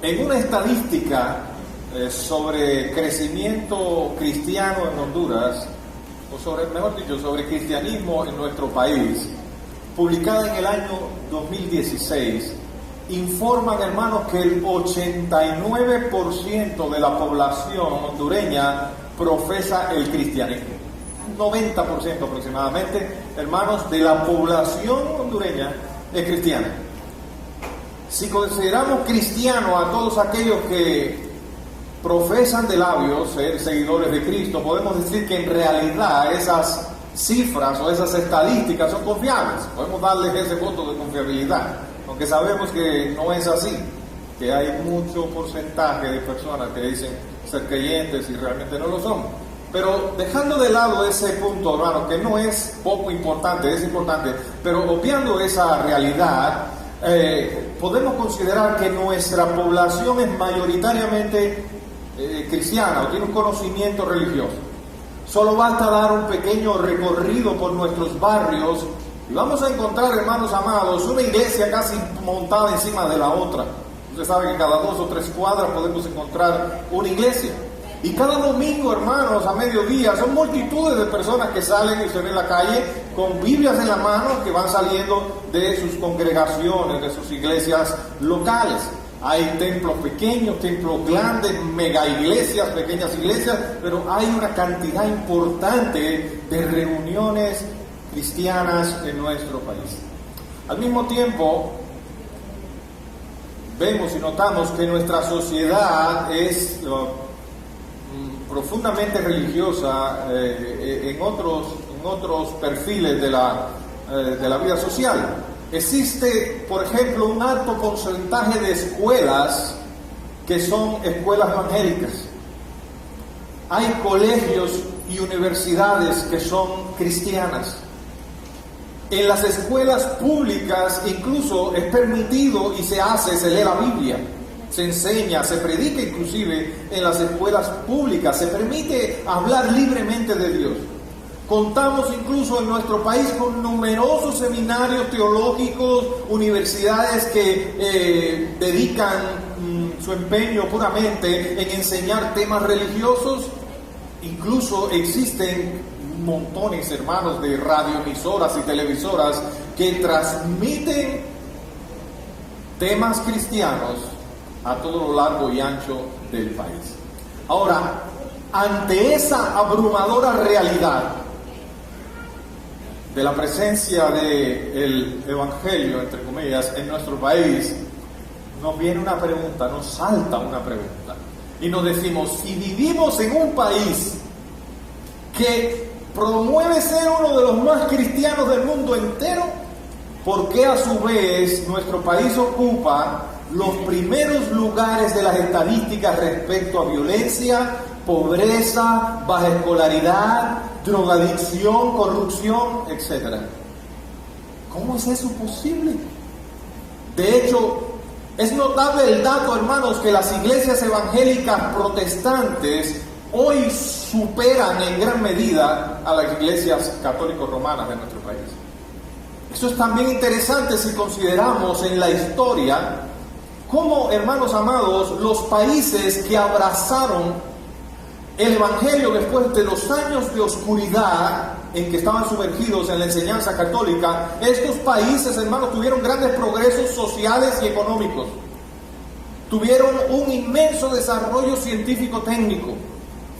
En una estadística sobre crecimiento cristiano en Honduras, o sobre, mejor dicho, sobre cristianismo en nuestro país, publicada en el año 2016, informan, hermanos, que el 89% de la población hondureña profesa el cristianismo. 90% aproximadamente, hermanos, de la población hondureña es cristiana. Si consideramos cristianos a todos aquellos que profesan de labios ser seguidores de Cristo, podemos decir que en realidad esas cifras o esas estadísticas son confiables. Podemos darles ese voto de confiabilidad, aunque sabemos que no es así, que hay mucho porcentaje de personas que dicen ser creyentes y realmente no lo son. Pero dejando de lado ese punto, hermano, que no es poco importante, es importante, pero obviando esa realidad, podemos considerar que nuestra población es mayoritariamente cristiana o tiene un conocimiento religioso. Solo basta dar un pequeño recorrido por nuestros barrios y vamos a encontrar, hermanos amados, una iglesia casi montada encima de la otra. Usted sabe que cada 2 o 3 cuadras podemos encontrar una iglesia. Y cada domingo, hermanos, a mediodía, son multitudes de personas que salen y se ven en la calle con Biblias en la mano, que van saliendo de sus congregaciones, de sus iglesias locales. Hay templos pequeños, templos grandes, mega iglesias, pequeñas iglesias, pero hay una cantidad importante de reuniones cristianas en nuestro país. Al mismo tiempo, vemos y notamos que nuestra sociedad es profundamente religiosa en otros perfiles de la vida social. Existe, por ejemplo, un alto porcentaje de escuelas que son escuelas evangélicas. Hay colegios y universidades que son cristianas. En las escuelas públicas incluso es permitido y se lee la Biblia. Se enseña, se predica inclusive en las escuelas públicas, se permite hablar libremente de Dios. Contamos incluso en nuestro país con numerosos seminarios teológicos, universidades que dedican su empeño puramente en enseñar temas religiosos. Incluso existen montones, hermanos, de radioemisoras y televisoras que transmiten temas cristianos a todo lo largo y ancho del país. Ahora, ante esa abrumadora realidad de la presencia del Evangelio, entre comillas, en nuestro país, nos viene una pregunta, nos salta una pregunta, y nos decimos, si vivimos en un país que promueve ser uno de los más cristianos del mundo entero, ¿por qué a su vez nuestro país ocupa los primeros lugares de las estadísticas respecto a violencia, pobreza, baja escolaridad, drogadicción, corrupción, etcétera? ¿Cómo es eso posible? De hecho, es notable el dato, hermanos, que las iglesias evangélicas protestantes hoy superan en gran medida a las iglesias católico-romanas de nuestro país. Eso es también interesante si consideramos en la historia cómo, hermanos amados, los países que abrazaron el Evangelio después de los años de oscuridad en que estaban sumergidos en la enseñanza católica, estos países, hermanos, tuvieron grandes progresos sociales y económicos. Tuvieron un inmenso desarrollo científico-técnico.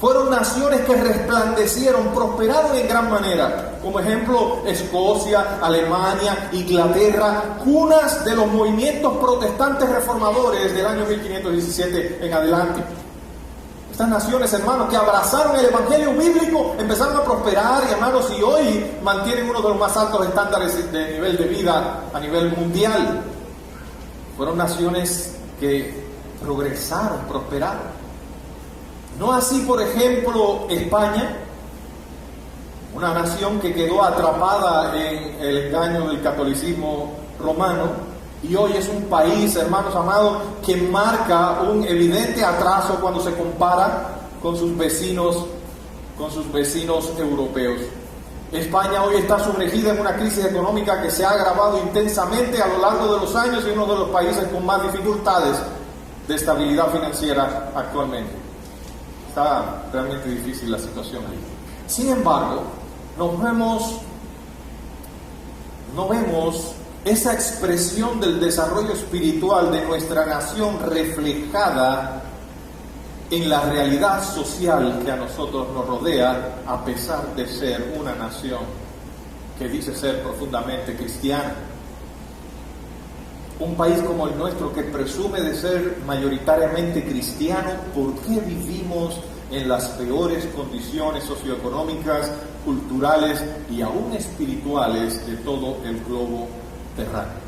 Fueron naciones que resplandecieron, prosperaron en gran manera. Como ejemplo, Escocia, Alemania, Inglaterra, cunas de los movimientos protestantes reformadores del año 1517 en adelante. Estas naciones, hermanos, que abrazaron el Evangelio bíblico, empezaron a prosperar, y hermanos, y hoy mantienen uno de los más altos estándares de nivel de vida a nivel mundial. Fueron naciones que progresaron, prosperaron. No así, por ejemplo, España, una nación que quedó atrapada en el engaño del catolicismo romano, y hoy es un país, hermanos amados, que marca un evidente atraso cuando se compara con sus vecinos europeos. España hoy está sumergida en una crisis económica que se ha agravado intensamente a lo largo de los años y uno de los países con más dificultades de estabilidad financiera actualmente. Está realmente difícil la situación ahí. Sin embargo, no vemos esa expresión del desarrollo espiritual de nuestra nación reflejada en la realidad social que a nosotros nos rodea, a pesar de ser una nación que dice ser profundamente cristiana. Un país como el nuestro, que presume de ser mayoritariamente cristiano, ¿por qué vivimos en las peores condiciones socioeconómicas, culturales y aún espirituales de todo el globo terráqueo?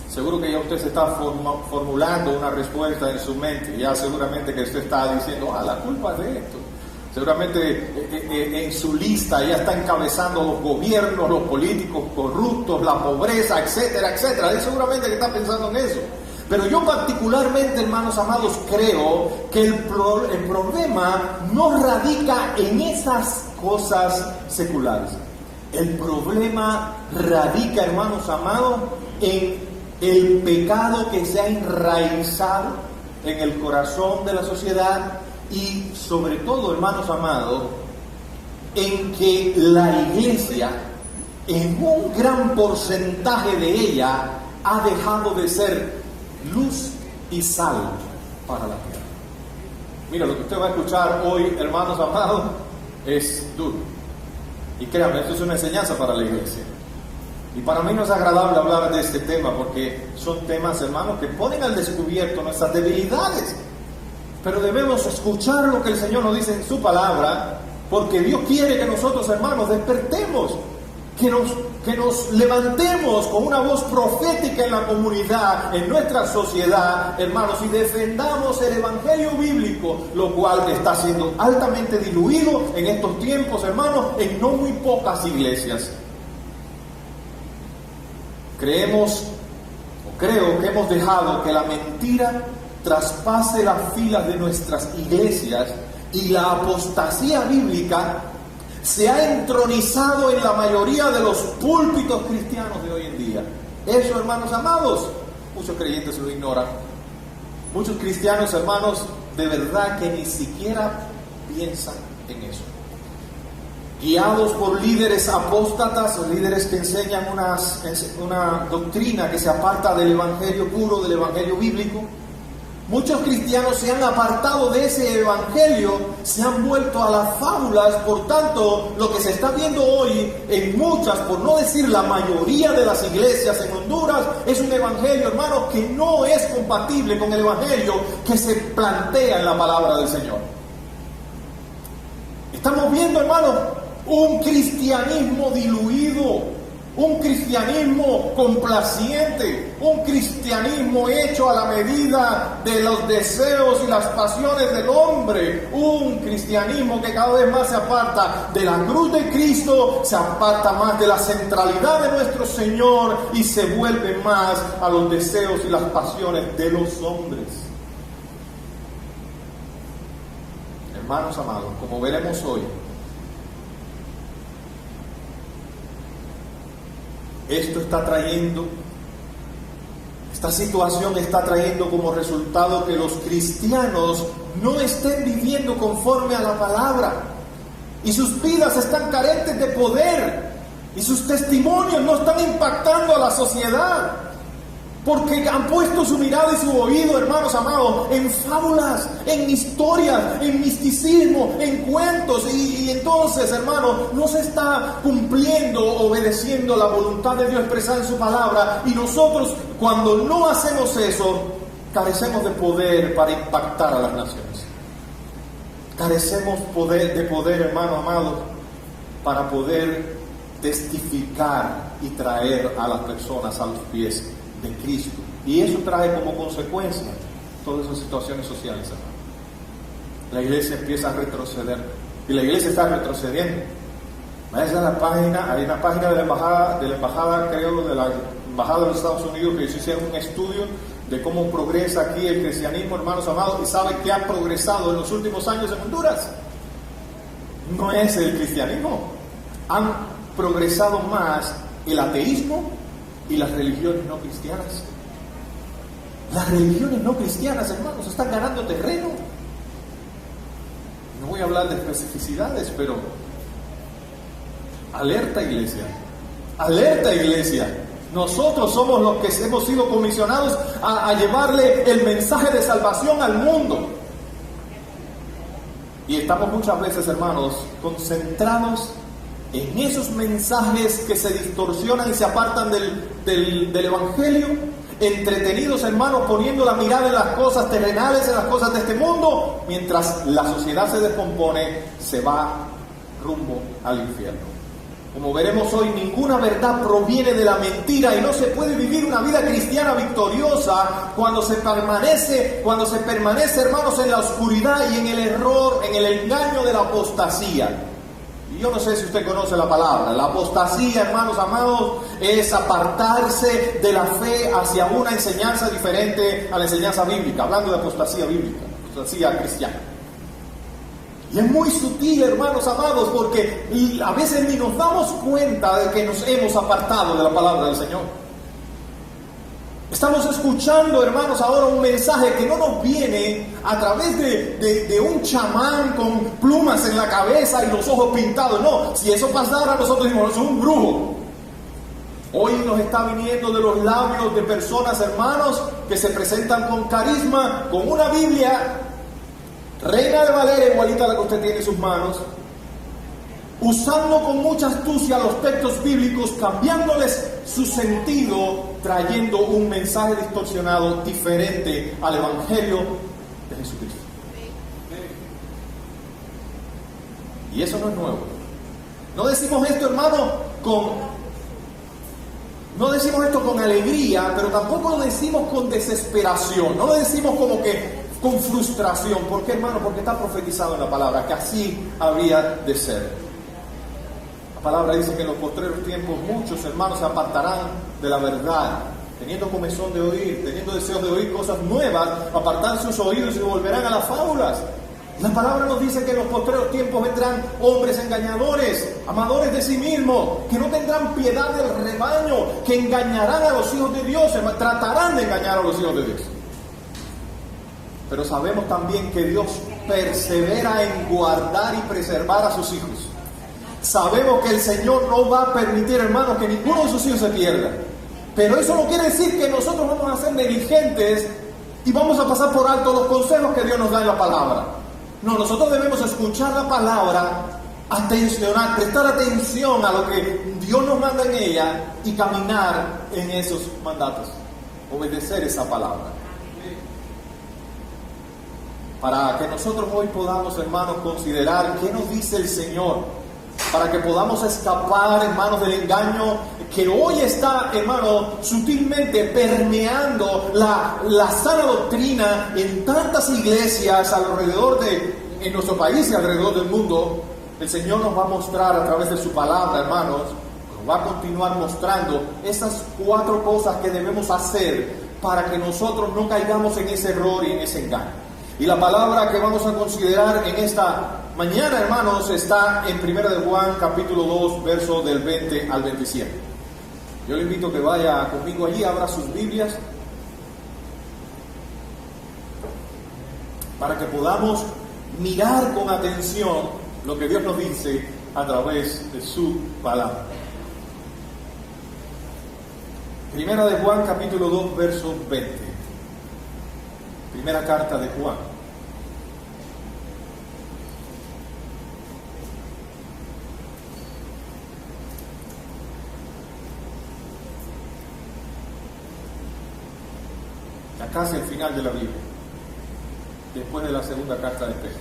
Seguro que ya usted se está formulando una respuesta en su mente. Ya seguramente que usted está diciendo, la culpa es de esto. Seguramente en su lista ya está encabezando los gobiernos, los políticos corruptos, la pobreza, etcétera, etcétera. Y seguramente que está pensando en eso. Pero yo particularmente, hermanos amados, creo que el problema no radica en esas cosas seculares. El problema radica, hermanos amados, en el pecado que se ha enraizado en el corazón de la sociedad y sobre todo, hermanos amados, en que la iglesia, en un gran porcentaje de ella, ha dejado de ser luz y sal para la tierra. Mira, lo que usted va a escuchar hoy, hermanos amados, es duro. Y créanme, esto es una enseñanza para la iglesia. Y para mí no es agradable hablar de este tema porque son temas, hermanos, que ponen al descubierto nuestras debilidades. Pero debemos escuchar lo que el Señor nos dice en su palabra, porque Dios quiere que nosotros, hermanos, despertemos, que nos levantemos con una voz profética en la comunidad, en nuestra sociedad, hermanos, y defendamos el evangelio bíblico, lo cual está siendo altamente diluido en estos tiempos, hermanos, en no muy pocas iglesias. Creo que hemos dejado que la mentira traspase las filas de nuestras iglesias y la apostasía bíblica se ha entronizado en la mayoría de los púlpitos cristianos de hoy en día. Eso, hermanos amados, muchos creyentes lo ignoran. Muchos cristianos, hermanos, de verdad que ni siquiera piensan en eso. Guiados por líderes apóstatas, líderes que enseñan una doctrina que se aparta del evangelio puro, del evangelio bíblico, muchos cristianos se han apartado de ese evangelio, se han vuelto a las fábulas. Por tanto, lo que se está viendo hoy en muchas, por no decir la mayoría de las iglesias en Honduras, es un evangelio, hermanos, que no es compatible con el evangelio que se plantea en la palabra del Señor. Estamos viendo, hermanos, un cristianismo diluido, un cristianismo complaciente, un cristianismo hecho a la medida de los deseos y las pasiones del hombre, un cristianismo que cada vez más se aparta de la cruz de Cristo, se aparta más de la centralidad de nuestro Señor y se vuelve más a los deseos y las pasiones de los hombres. Hermanos amados, como veremos hoy, esta situación está trayendo como resultado que los cristianos no estén viviendo conforme a la palabra y sus vidas están carentes de poder y sus testimonios no están impactando a la sociedad porque han puesto su mirada y su oído, hermanos amados, en fábulas, en historias, en misticismo, en cuentos y entonces, hermanos, no se está cumpliendo, obedeciendo la voluntad de Dios expresada en su palabra y nosotros, cuando no hacemos eso, carecemos de poder para impactar a las naciones. Carecemos de poder, hermanos amados, para poder testificar y traer a las personas a los pies de Cristo. Y eso trae como consecuencia todas esas situaciones sociales, hermano. La iglesia empieza a retroceder y la iglesia está retrocediendo. Vaya a la página, hay una página de la embajada, creo, de la embajada de los Estados Unidos, que hicieron un estudio de cómo progresa aquí el cristianismo, hermanos amados, y sabe que ha progresado en los últimos años en Honduras. No es el cristianismo, han progresado más el ateísmo y las religiones no cristianas. Las religiones no cristianas, hermanos, están ganando terreno. No voy a hablar de especificidades, pero alerta, iglesia. Alerta, iglesia. Nosotros somos los que hemos sido comisionados a llevarle el mensaje de salvación al mundo. Y estamos muchas veces, hermanos, concentrados en esos mensajes que se distorsionan y se apartan del Evangelio, entretenidos, hermanos, poniendo la mirada en las cosas terrenales, en las cosas de este mundo, mientras la sociedad se descompone, se va rumbo al infierno. Como veremos hoy, ninguna verdad proviene de la mentira y no se puede vivir una vida cristiana victoriosa cuando se permanece, hermanos, en la oscuridad y en el error, en el engaño de la apostasía. Y yo no sé si usted conoce la palabra. La apostasía, hermanos amados, es apartarse de la fe hacia una enseñanza diferente a la enseñanza bíblica, hablando de apostasía bíblica, apostasía cristiana. Y es muy sutil, hermanos amados, porque a veces ni nos damos cuenta de que nos hemos apartado de la palabra del Señor. Estamos escuchando, hermanos, ahora un mensaje que no nos viene a través de un chamán con plumas en la cabeza y los ojos pintados. No, si eso pasara, nosotros decimos, es un brujo. Hoy nos está viniendo de los labios de personas, hermanos, que se presentan con carisma, con una Biblia Reina de Valera, igualita a la que usted tiene en sus manos, usando con mucha astucia los textos bíblicos, cambiándoles su sentido, trayendo un mensaje distorsionado diferente al Evangelio de Jesucristo. Y eso no es nuevo. No decimos esto, hermano, no decimos esto con alegría, pero tampoco lo decimos con desesperación. No lo decimos como que con frustración. ¿Por qué, hermano? Porque está profetizado en la palabra que así habría de ser. La palabra dice que en los postreros tiempos muchos, hermanos, se apartarán de la verdad, teniendo comezón de oír, teniendo deseos de oír cosas nuevas, apartarán sus oídos y se volverán a las fábulas. La palabra nos dice que en los postreros tiempos vendrán hombres engañadores, amadores de sí mismos, que no tendrán piedad del rebaño, que engañarán a los hijos de Dios, tratarán de engañar a los hijos de Dios. Pero sabemos también que Dios persevera en guardar y preservar a sus hijos. Sabemos que el Señor no va a permitir, hermanos, que ninguno de sus hijos se pierda. Pero eso no quiere decir que nosotros vamos a ser negligentes y vamos a pasar por alto los consejos que Dios nos da en la palabra. No, nosotros debemos escuchar la palabra, prestar atención a lo que Dios nos manda en ella y caminar en esos mandatos, obedecer esa palabra. Para que nosotros hoy podamos, hermanos, considerar qué nos dice el Señor, para que podamos escapar, hermanos, del engaño que hoy está, hermano, sutilmente permeando la sana doctrina en tantas iglesias alrededor en nuestro país y alrededor del mundo. El Señor nos va a mostrar a través de su palabra, hermanos, nos va a continuar mostrando esas 4 cosas que debemos hacer para que nosotros no caigamos en ese error y en ese engaño. Y la palabra que vamos a considerar en esta mañana, hermanos, está en 1 de Juan, capítulo 2, verso del 20 al 27. Yo le invito a que vaya conmigo allí, abra sus Biblias, para que podamos mirar con atención lo que Dios nos dice a través de su palabra. 1 de Juan, capítulo 2, verso 20. Primera carta de Juan. Ya casi al final de la Biblia, después de la segunda carta de Pedro.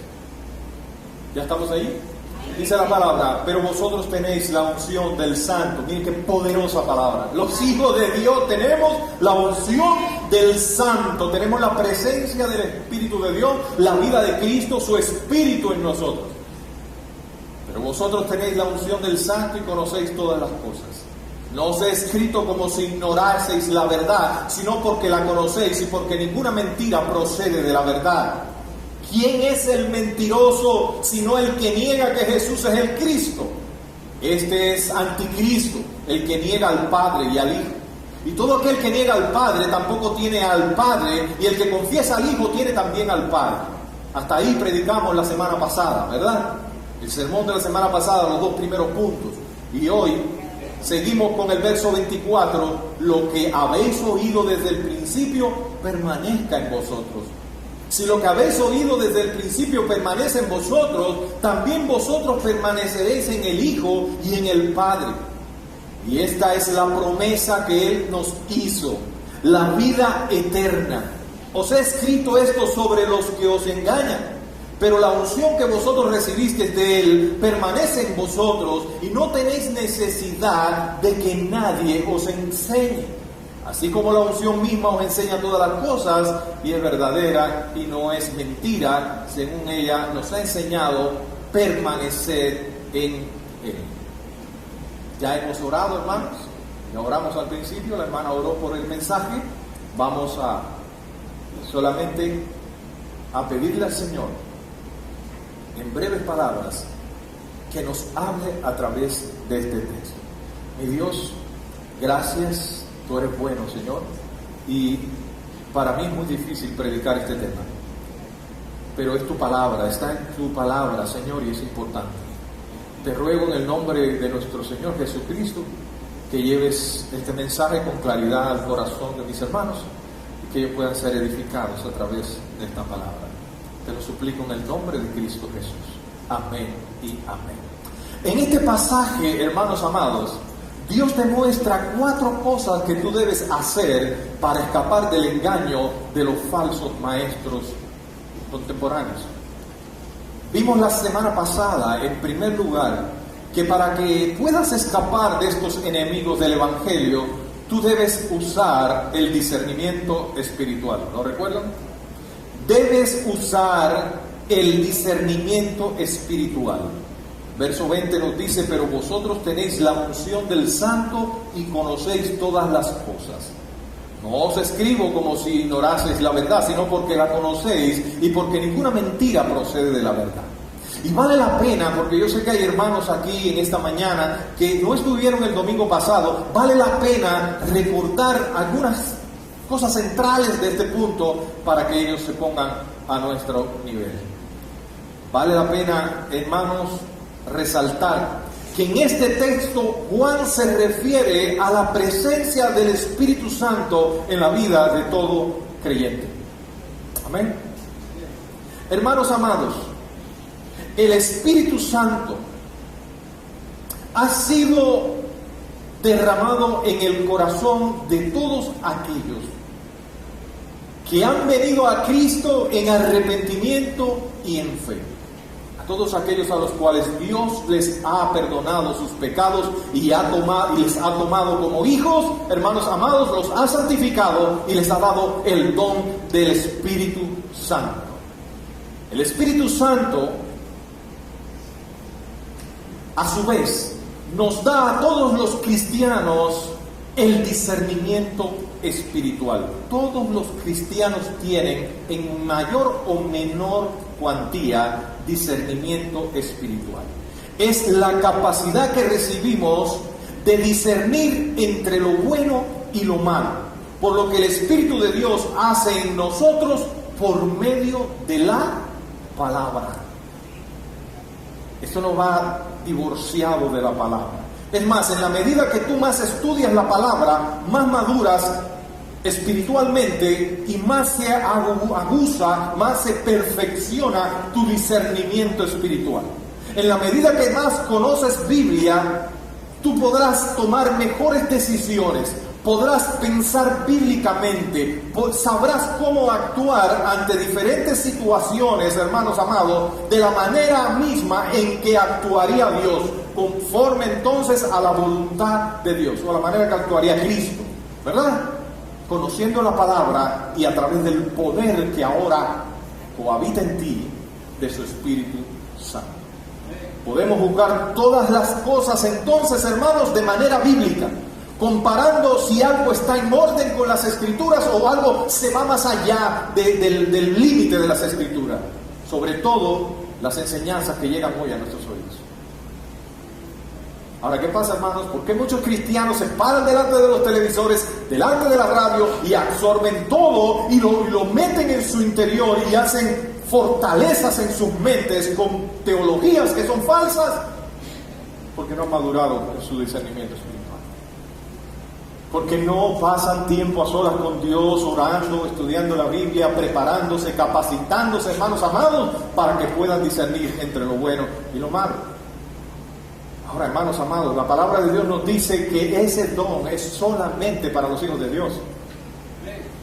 ¿Ya estamos ahí? Dice la palabra, pero vosotros tenéis la unción del Santo. Miren qué poderosa palabra. Los hijos de Dios tenemos la unción del Santo. Tenemos la presencia del Espíritu de Dios, la vida de Cristo, su Espíritu en nosotros. Pero vosotros tenéis la unción del Santo y conocéis todas las cosas. No os he escrito como si ignoraseis la verdad, sino porque la conocéis y porque ninguna mentira procede de la verdad. ¿Quién es el mentiroso sino el que niega que Jesús es el Cristo? Este es anticristo, el que niega al Padre y al Hijo. Y todo aquel que niega al Padre tampoco tiene al Padre, y el que confiesa al Hijo tiene también al Padre. Hasta ahí predicamos la semana pasada, ¿verdad? El sermón de la semana pasada, los 2 primeros puntos. Y hoy seguimos con el verso 24, lo que habéis oído desde el principio permanezca en vosotros. Si lo que habéis oído desde el principio permanece en vosotros, también vosotros permaneceréis en el Hijo y en el Padre. Y esta es la promesa que Él nos hizo, la vida eterna. Os he escrito esto sobre los que os engañan, pero la unción que vosotros recibisteis de Él permanece en vosotros y no tenéis necesidad de que nadie os enseñe. Así como la unción misma os enseña todas las cosas y es verdadera y no es mentira, según ella nos ha enseñado permanecer en Él. Ya hemos orado, hermanos, ya oramos al principio, la hermana oró por el mensaje. Vamos a solamente a pedirle al Señor, en breves palabras, que nos hable a través de este texto. Mi Dios, gracias, tú eres bueno, Señor, y para mí es muy difícil predicar este tema, pero es tu palabra, está en tu palabra, Señor, y es importante. Te ruego en el nombre de nuestro Señor Jesucristo que lleves este mensaje con claridad al corazón de mis hermanos y que ellos puedan ser edificados a través de esta palabra. Te lo suplico en el nombre de Cristo Jesús. Amén y amén. En este pasaje, hermanos amados, Dios te muestra 4 cosas que tú debes hacer para escapar del engaño de los falsos maestros contemporáneos. Vimos la semana pasada, en primer lugar, que para que puedas escapar de estos enemigos del Evangelio, tú debes usar el discernimiento espiritual. ¿Lo recuerdan? Debes usar el discernimiento espiritual. Verso 20 nos dice, pero vosotros tenéis la unción del Santo y conocéis todas las cosas. No os escribo como si ignoraseis la verdad, sino porque la conocéis y porque ninguna mentira procede de la verdad. Y vale la pena, porque yo sé que hay hermanos aquí en esta mañana que no estuvieron el domingo pasado, vale la pena recordar algunas cosas centrales de este punto para que ellos se pongan a nuestro nivel. Vale la pena, hermanos, resaltar que en este texto Juan se refiere a la presencia del Espíritu Santo en la vida de todo creyente. Amén. Hermanos amados, el Espíritu Santo ha sido derramado en el corazón de todos aquellos que han venido a Cristo en arrepentimiento y en fe. Todos aquellos a los cuales Dios les ha perdonado sus pecados y les ha tomado como hijos, hermanos amados, los ha santificado y les ha dado el don del Espíritu Santo. El Espíritu Santo, a su vez, nos da a todos los cristianos el discernimiento espiritual. Todos los cristianos tienen en mayor o menor cuantía discernimiento espiritual. Es la capacidad que recibimos de discernir entre lo bueno y lo malo, por lo que el Espíritu de Dios hace en nosotros por medio de la palabra. Esto no va divorciado de la palabra. Es más, en la medida que tú más estudias la palabra, más maduras espiritualmente y más se aguza, más se perfecciona tu discernimiento espiritual. En la medida que más conoces Biblia, tú podrás tomar mejores decisiones, podrás pensar bíblicamente, sabrás cómo actuar ante diferentes situaciones, hermanos amados, de la manera misma en que actuaría Dios, conforme entonces a la voluntad de Dios, o a la manera que actuaría Cristo, ¿verdad? Conociendo la palabra y a través del poder que ahora cohabita en ti, de su Espíritu Santo. Podemos juzgar todas las cosas entonces, hermanos, de manera bíblica, comparando si algo está en orden con las Escrituras o algo se va más allá del límite de las Escrituras. Sobre todo, las enseñanzas que llegan hoy a nuestros oídos. Ahora, ¿qué pasa, hermanos? ¿Por qué muchos cristianos se paran delante de los televisores, delante de la radio y absorben todo y lo meten en su interior y hacen fortalezas en sus mentes con teologías que son falsas? Porque no han madurado en su discernimiento espiritual. Porque no pasan tiempo a solas con Dios, orando, estudiando la Biblia, preparándose, capacitándose, hermanos amados, para que puedan discernir entre lo bueno y lo malo. Ahora, hermanos amados, la palabra de Dios nos dice que ese don es solamente para los hijos de Dios.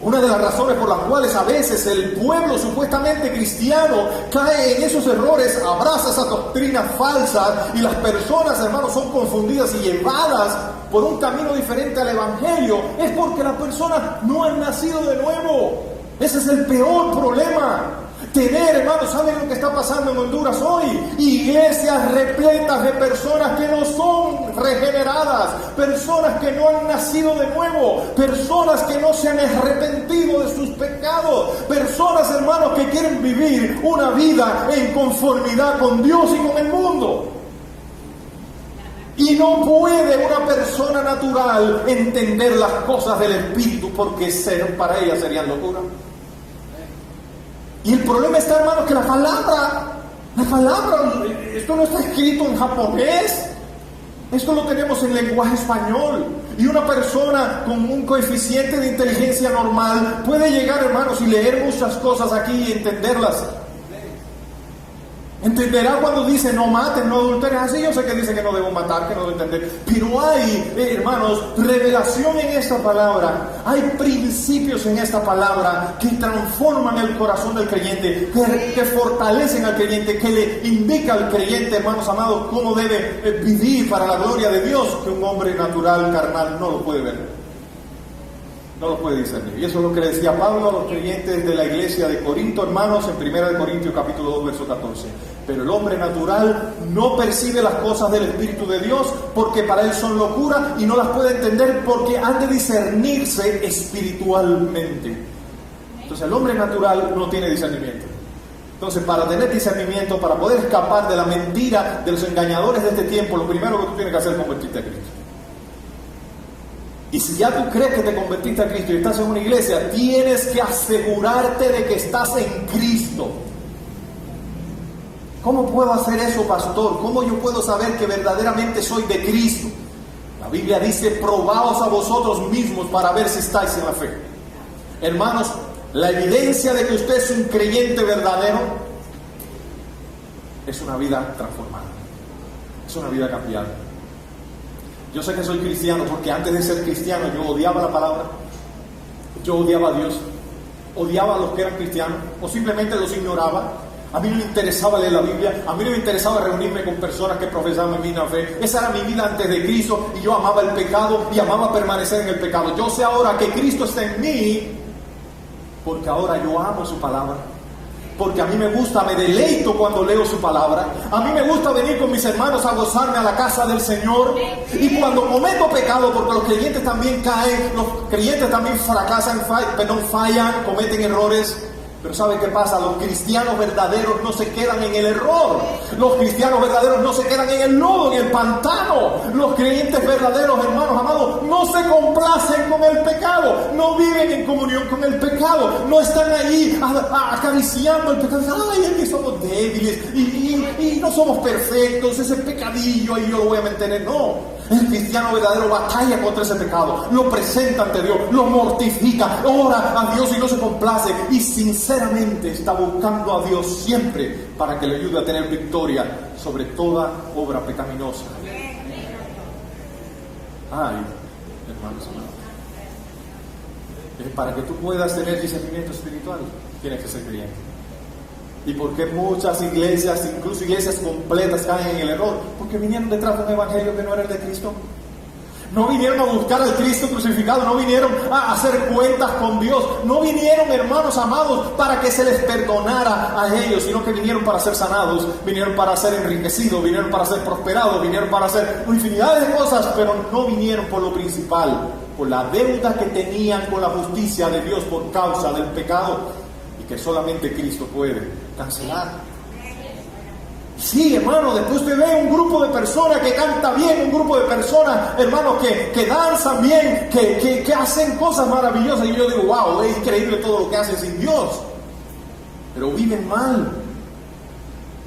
Una de las razones por las cuales a veces el pueblo supuestamente cristiano cae en esos errores, abraza esas doctrinas falsas y las personas, hermanos, son confundidas y llevadas por un camino diferente al Evangelio, es porque las personas no han nacido de nuevo. Ese es el peor problema. Tener, hermanos, ¿saben lo que está pasando en Honduras hoy? Iglesias repletas de personas que no son regeneradas, personas que no han nacido de nuevo, personas que no se han arrepentido de sus pecados, personas, hermanos, que quieren vivir una vida en conformidad con Dios y con el mundo. Y no puede una persona natural entender las cosas del Espíritu porque para ella serían locura. Y el problema está, hermanos, que la palabra, esto no está escrito en japonés, esto lo tenemos en lenguaje español. Y una persona con un coeficiente de inteligencia normal puede llegar, hermanos, y leer muchas cosas aquí y entenderlas. Entenderá cuando dice no maten, no adulteren. Así yo sé que dice que no debo matar, que no debo entender. Pero hay, hermanos, revelación en esta palabra. Hay principios en esta palabra que transforman el corazón del creyente, que fortalecen al creyente, que le indica al creyente, hermanos amados, cómo debe vivir para la gloria de Dios, que un hombre natural, carnal, no lo puede ver. No lo puede discernir. Y eso es lo que le decía Pablo a los creyentes de la iglesia de Corinto, hermanos, en 1 Corintios capítulo 2, verso 14. Pero el hombre natural no percibe las cosas del Espíritu de Dios, porque para él son locura y no las puede entender porque han de discernirse espiritualmente. Entonces el hombre natural no tiene discernimiento. Entonces, para tener discernimiento, para poder escapar de la mentira de los engañadores de este tiempo, lo primero que tú tienes que hacer es convertirte a Cristo. Y si ya tú crees que te convertiste a Cristo y estás en una iglesia, tienes que asegurarte de que estás en Cristo. ¿Cómo puedo hacer eso, pastor? ¿Cómo yo puedo saber que verdaderamente soy de Cristo? La Biblia dice, probaos a vosotros mismos para ver si estáis en la fe. Hermanos, la evidencia de que usted es un creyente verdadero es una vida transformada, es una vida cambiada. Yo sé que soy cristiano porque antes de ser cristiano yo odiaba la palabra, yo odiaba a Dios, odiaba a los que eran cristianos o simplemente los ignoraba. A mí no me interesaba leer la Biblia, a mí no me interesaba reunirme con personas que profesaban en mi fe. Esa era mi vida antes de Cristo y yo amaba el pecado y amaba permanecer en el pecado. Yo sé ahora que Cristo está en mí porque ahora yo amo su palabra. Porque a mí me gusta, me deleito cuando leo su palabra. A mí me gusta venir con mis hermanos a gozarme a la casa del Señor. Y cuando cometo pecado, porque los creyentes también caen, los creyentes también fracasan, fallan, cometen errores. Pero ¿sabe qué pasa? Los cristianos verdaderos no se quedan en el error. Los cristianos verdaderos no se quedan en el lodo, en el pantano. Los creyentes verdaderos, hermanos amados, no se complacen con el pecado. No viven en comunión con el pecado. No están ahí acariciando el pecado. Ay, es que somos débiles y no somos perfectos. Ese pecadillo ahí yo lo voy a mantener. No. El cristiano verdadero batalla contra ese pecado, lo presenta ante Dios, lo mortifica, ora a Dios y no se complace y sinceramente está buscando a Dios siempre para que le ayude a tener victoria sobre toda obra pecaminosa. Ay, hermanos, para que tú puedas tener discernimiento espiritual, tienes que ser creyente. ¿Y por qué muchas iglesias, incluso iglesias completas, caen en el error? Porque vinieron detrás de un evangelio que no era el de Cristo. No vinieron a buscar al Cristo crucificado, no vinieron a hacer cuentas con Dios, no vinieron, hermanos amados, para que se les perdonara a ellos, sino que vinieron para ser sanados, vinieron para ser enriquecidos, vinieron para ser prosperados, vinieron para hacer infinidad de cosas, pero no vinieron por lo principal, por la deuda que tenían con la justicia de Dios por causa del pecado, y que solamente Cristo puede cancelar. Sí, hermano, después usted ve un grupo de personas que canta bien, un grupo de personas, hermano, que danzan bien, que hacen cosas maravillosas. Y yo digo, wow, es increíble todo lo que hacen sin Dios. Pero viven mal.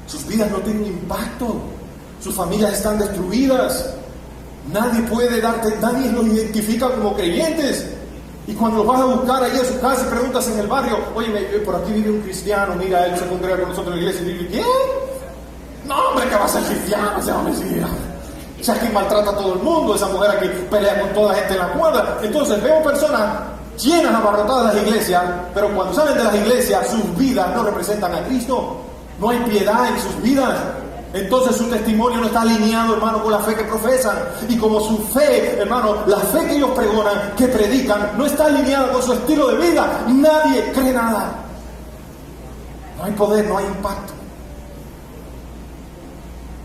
Sus vidas no tienen impacto. Sus familias están destruidas. Nadie los identifica como creyentes. Y cuando los vas a buscar ahí a su casa y preguntas en el barrio, oye, por aquí vive un cristiano, mira, él se congrega con nosotros en la iglesia. Y digo, ¿qué? No, hombre, que va a ser cristiano, ese hombre, sí. O sea, que maltrata a todo el mundo, esa mujer aquí pelea con toda la gente en la cuadra. Entonces vemos personas llenas, abarrotadas de las iglesias, pero cuando salen de las iglesias, sus vidas no representan a Cristo. No hay piedad en sus vidas. Entonces su testimonio no está alineado, hermano, con la fe que profesan. Y como su fe, hermano, la fe que ellos pregonan, que predican, no está alineada con su estilo de vida, nadie cree nada. No hay poder, no hay impacto.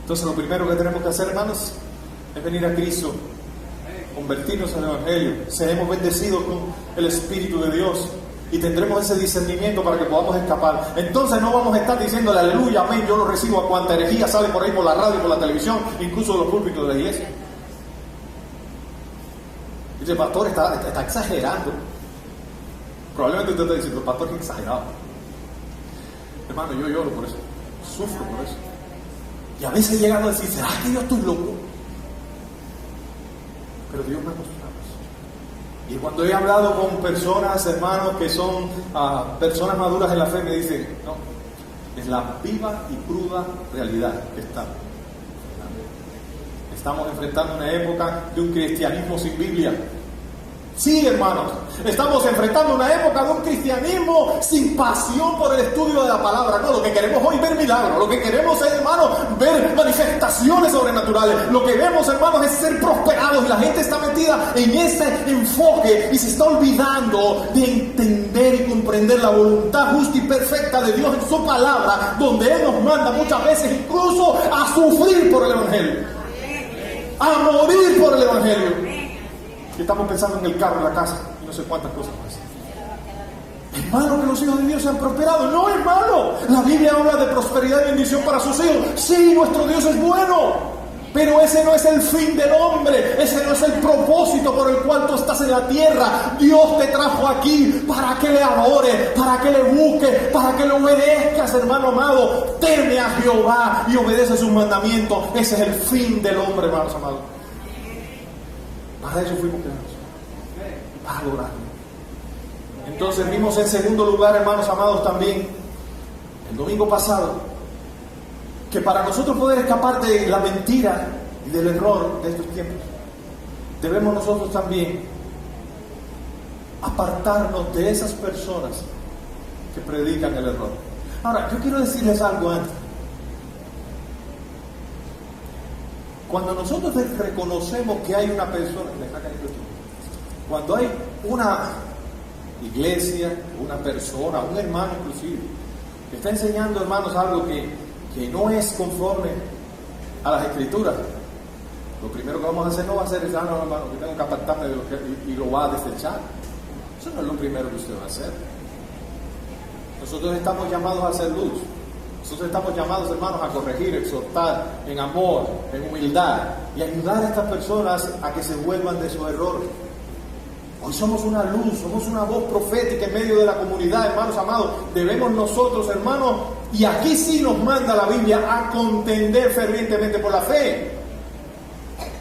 Entonces lo primero que tenemos que hacer, hermanos, es venir a Cristo, convertirnos al Evangelio. Seremos bendecidos con el Espíritu de Dios y tendremos ese discernimiento para que podamos escapar. Entonces no vamos a estar diciéndole aleluya, amén, yo lo recibo a cuanta herejía sale por ahí por la radio, por la televisión, incluso de los púlpitos de la iglesia. Dice, el pastor está exagerando. Probablemente usted está diciendo, el pastor es exagerado. Hermano, yo lloro por eso, sufro por eso. Y a veces llegan a decir, ¿será que yo estoy loco? Pero Dios me ha mostrado eso. Y cuando he hablado con personas, hermanos, que son personas maduras en la fe, me dicen, no, es la viva y cruda realidad que estamos enfrentando una época de un cristianismo sin Biblia. Sí, hermanos, estamos enfrentando una época de un cristianismo sin pasión por el estudio de la palabra. No, lo que queremos hoy es ver milagros, lo que queremos es, hermanos, ver manifestaciones sobrenaturales. Lo que vemos, hermanos, es ser prosperados, y la gente está metida en ese enfoque y se está olvidando de entender y comprender la voluntad justa y perfecta de Dios en su palabra, donde Él nos manda muchas veces incluso a sufrir por el Evangelio, a morir por el Evangelio. Y estamos pensando en el carro, en la casa y no sé cuántas cosas más. ¿Es malo que los hijos de Dios sean prosperados? No es malo. La Biblia habla de prosperidad y bendición para sus hijos. Sí, nuestro Dios es bueno, pero ese no es el fin del hombre. Ese no es el propósito por el cual tú estás en la tierra. Dios te trajo aquí para que le adores, para que le busques, para que le obedezcas, hermano amado. Teme a Jehová y obedece sus mandamientos. Ese es el fin del hombre, hermanos amados. Para eso fuimos creados, para adorarlo. Entonces vimos en segundo lugar, hermanos amados, también el domingo pasado, que para nosotros poder escapar de la mentira y del error de estos tiempos, debemos nosotros también apartarnos de esas personas que predican el error. Ahora, yo quiero decirles algo antes. Cuando nosotros reconocemos que hay una persona, cuando hay una iglesia, una persona, un hermano inclusive, que está enseñando, hermanos, algo que no es conforme a las Escrituras, lo primero que vamos a hacer no va a ser no, hermano, que tengo que apartarme de lo que, y lo va a desechar. Eso no es lo primero que usted va a hacer. Nosotros estamos llamados a hacer luz. Nosotros estamos llamados, hermanos, a corregir, exhortar en amor, en humildad y ayudar a estas personas a que se vuelvan de sus errores. Hoy somos una luz, somos una voz profética en medio de la comunidad, hermanos amados. Debemos nosotros, hermanos, y aquí sí nos manda la Biblia, a contender fervientemente por la fe.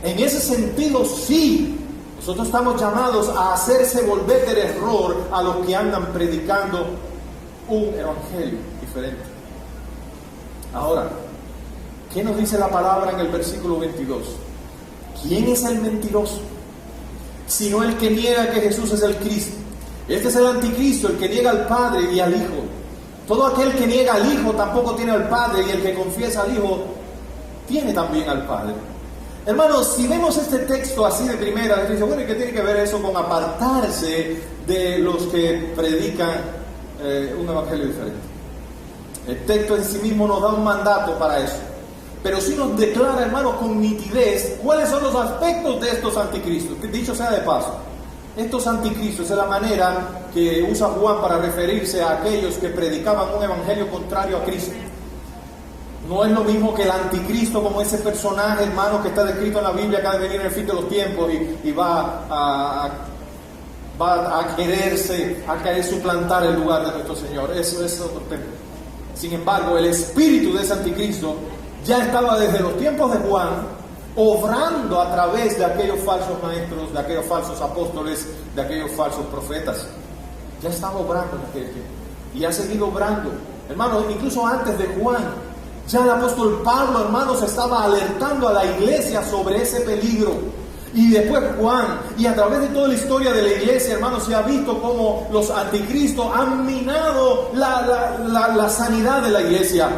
En ese sentido, sí, nosotros estamos llamados a hacerse volver del error a los que andan predicando un evangelio diferente. Ahora, ¿qué nos dice la palabra en el versículo 22? ¿Quién es el mentiroso? Sino el que niega que Jesús es el Cristo. Este es el anticristo, el que niega al Padre y al Hijo. Todo aquel que niega al Hijo tampoco tiene al Padre, y el que confiesa al Hijo tiene también al Padre. Hermanos, si vemos este texto así de primera, dice, bueno, ¿y qué tiene que ver eso con apartarse de los que predican un evangelio diferente? El texto en sí mismo nos da un mandato para eso, pero sí nos declara, hermanos, con nitidez cuáles son los aspectos de estos anticristos. Dicho sea de paso, estos anticristos es la manera que usa Juan para referirse a aquellos que predicaban un evangelio contrario a Cristo. No es lo mismo que el anticristo, como ese personaje, hermano, que está descrito en la Biblia, que ha de venir en el fin de los tiempos y va a querer suplantar el lugar de nuestro Señor. Eso es otro tema. Sin embargo, el espíritu de ese anticristo ya estaba desde los tiempos de Juan, obrando a través de aquellos falsos maestros, de aquellos falsos apóstoles, de aquellos falsos profetas. Ya estaba obrando en aquel tiempo y ha seguido obrando, hermanos, incluso antes de Juan. Ya el apóstol Pablo, hermanos, estaba alertando a la iglesia sobre ese peligro. Y después Juan, y a través de toda la historia de la iglesia, hermanos, se ha visto cómo los anticristos han minado la sanidad de la iglesia,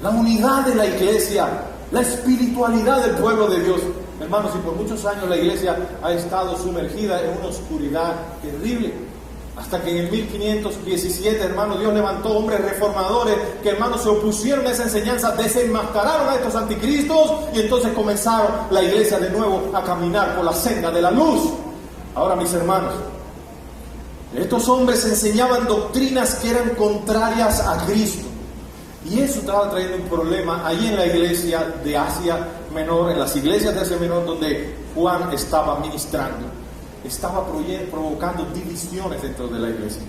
la unidad de la iglesia, la espiritualidad del pueblo de Dios. Hermanos, y por muchos años la iglesia ha estado sumergida en una oscuridad terrible. Hasta que en el 1517, hermanos, Dios levantó hombres reformadores que, hermanos, se opusieron a esa enseñanza, desenmascararon a estos anticristos y entonces comenzaron la iglesia de nuevo a caminar por la senda de la luz. Ahora, mis hermanos, estos hombres enseñaban doctrinas que eran contrarias a Cristo. Y eso estaba trayendo un problema ahí en la iglesia de Asia Menor, en las iglesias de Asia Menor donde Juan estaba ministrando. Estaba provocando divisiones dentro de la iglesia.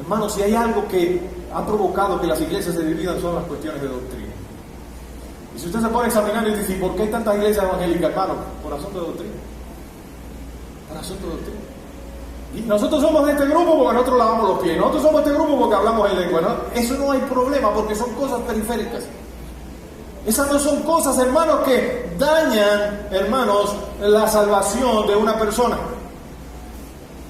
Hermanos, si hay algo que ha provocado que las iglesias se dividan son las cuestiones de doctrina. Y si usted se pone a examinar y dice, ¿por qué hay tantas iglesias evangélicas, hermano? Por asunto de doctrina. Por asunto de doctrina. Y nosotros somos de este grupo porque nosotros lavamos los pies. Nosotros somos de este grupo porque hablamos en lengua, ¿no? Eso no hay problema porque son cosas periféricas. Esas no son cosas, hermanos, que dañan, hermanos, la salvación de una persona.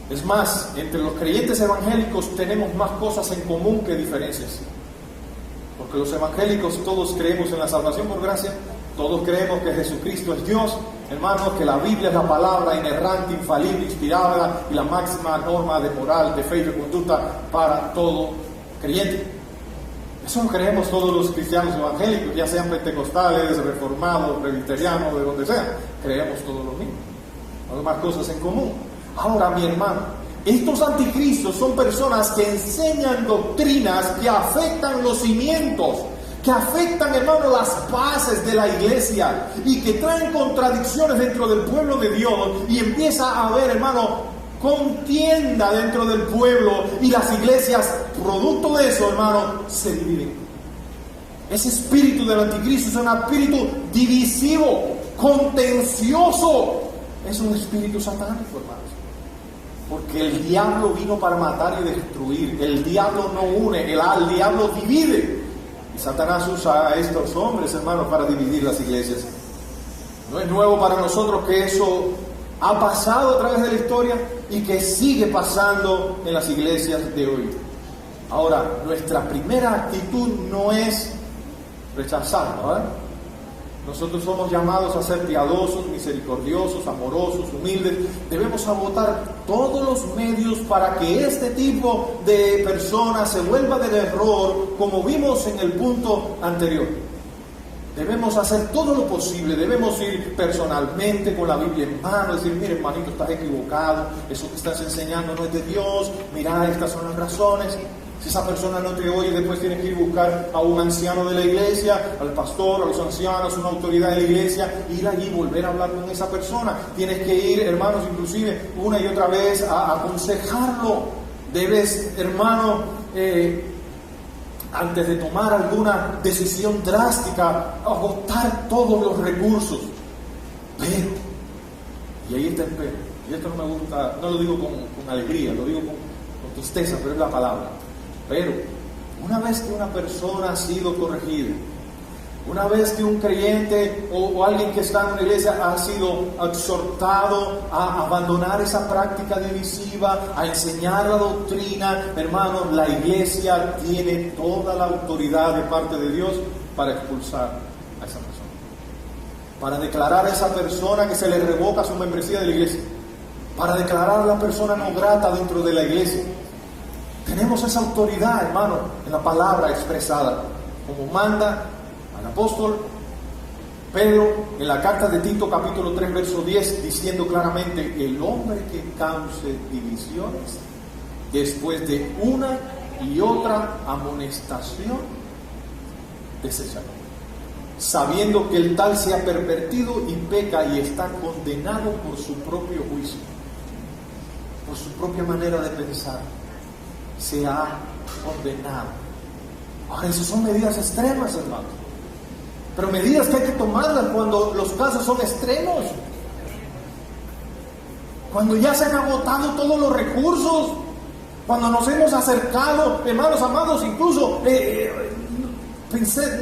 Es más, entre los creyentes evangélicos tenemos más cosas en común que diferencias. Porque los evangélicos todos creemos en la salvación por gracia, todos creemos que Jesucristo es Dios, hermanos, que la Biblia es la palabra inerrante, infalible, inspirada y la máxima norma de moral, de fe y de conducta para todo creyente. Eso lo creemos todos los cristianos evangélicos, ya sean pentecostales, reformados, presbiterianos, de donde sea, creemos todos lo mismo. Hay más cosas en común. Ahora, mi hermano, estos anticristos son personas que enseñan doctrinas que afectan los cimientos, que afectan, hermano, las bases de la iglesia y que traen contradicciones dentro del pueblo de Dios y empieza a haber, hermano, contienda dentro del pueblo y las iglesias, producto de eso, hermano, se dividen. Ese espíritu del anticristo es un espíritu divisivo, contencioso, es un espíritu satánico, hermanos. Porque el diablo vino para matar y destruir. El diablo no une, el diablo divide. Y Satanás usa a estos hombres, hermanos, para dividir las iglesias. No es nuevo para nosotros que eso ha pasado a través de la historia y que sigue pasando en las iglesias de hoy. Ahora, nuestra primera actitud no es rechazarlo, ¿verdad? Nosotros somos llamados a ser piadosos, misericordiosos, amorosos, humildes. Debemos agotar todos los medios para que este tipo de personas se vuelva del error, como vimos en el punto anterior. Debemos hacer todo lo posible, debemos ir personalmente con la Biblia en mano, decir, mire hermanito, estás equivocado, eso que estás enseñando no es de Dios, mira, estas son las razones. Si esa persona no te oye, después tienes que ir a buscar a un anciano de la iglesia, al pastor, a los ancianos, una autoridad de la iglesia, ir allí y volver a hablar con esa persona. Tienes que ir, hermanos, inclusive una y otra vez a aconsejarlo. Debes, hermano, antes de tomar alguna decisión drástica, agotar todos los recursos. Pero, y ahí está el pero, y esto no me gusta, no lo digo con alegría, lo digo con tristeza, pero es la palabra. Pero, una vez que una persona ha sido corregida, una vez que un creyente o alguien que está en una iglesia ha sido exhortado a abandonar esa práctica divisiva, a enseñar la doctrina, hermanos, la iglesia tiene toda la autoridad de parte de Dios para expulsar a esa persona, para declarar a esa persona que se le revoca su membresía de la iglesia, para declarar a la persona no grata dentro de la iglesia. Tenemos esa autoridad, hermano, en la palabra expresada, como manda al apóstol Pedro en la carta de Tito capítulo 3 verso 10, diciendo claramente: el hombre que cause divisiones después de una y otra amonestación, desecharlo. sabiendo que el tal se ha pervertido y peca y está condenado por su propio juicio, por su propia manera de pensar. Se ha condenado. Ahora, esas son medidas extremas, hermanos. Pero medidas que hay que tomarlas cuando los casos son extremos. Cuando ya se han agotado todos los recursos. Cuando nos hemos acercado, hermanos amados, incluso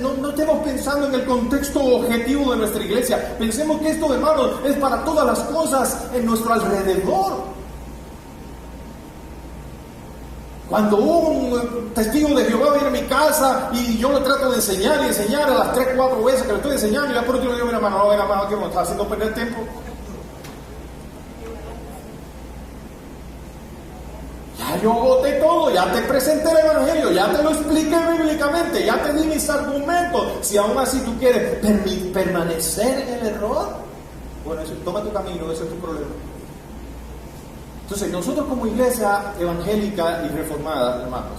no estemos pensando en el contexto objetivo de nuestra iglesia. Pensemos que esto, hermanos, es para todas las cosas en nuestro alrededor. Cuando un testigo de Jehová viene a mi casa y yo le trato de enseñar y enseñar a las 3, 4 veces que le estoy enseñando, y ya por último le digo, mira, hermano, no venga más, que me está haciendo perder tiempo. Ya yo agoté todo, ya te presenté el evangelio, ya te lo expliqué bíblicamente, ya te di mis argumentos. Si aún así tú quieres permanecer en el error, bueno, toma tu camino, ese es tu problema. Entonces, nosotros como iglesia evangélica y reformada, hermanos,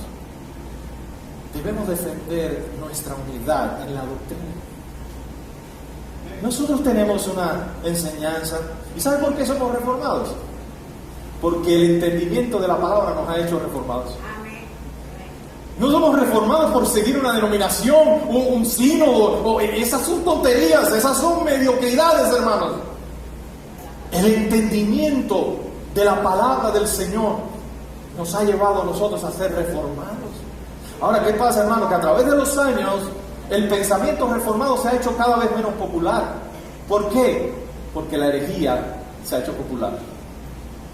debemos defender nuestra unidad en la doctrina. Nosotros tenemos una enseñanza. ¿Y saben por qué somos reformados? Porque el entendimiento de la palabra nos ha hecho reformados. No somos reformados por seguir una denominación, un sínodo, esas son tonterías, esas son mediocridades, hermanos. El entendimiento de la palabra del Señor nos ha llevado a nosotros a ser reformados. Ahora, ¿qué pasa, hermano? Que a través de los años el pensamiento reformado se ha hecho cada vez menos popular. ¿Por qué? Porque la herejía se ha hecho popular.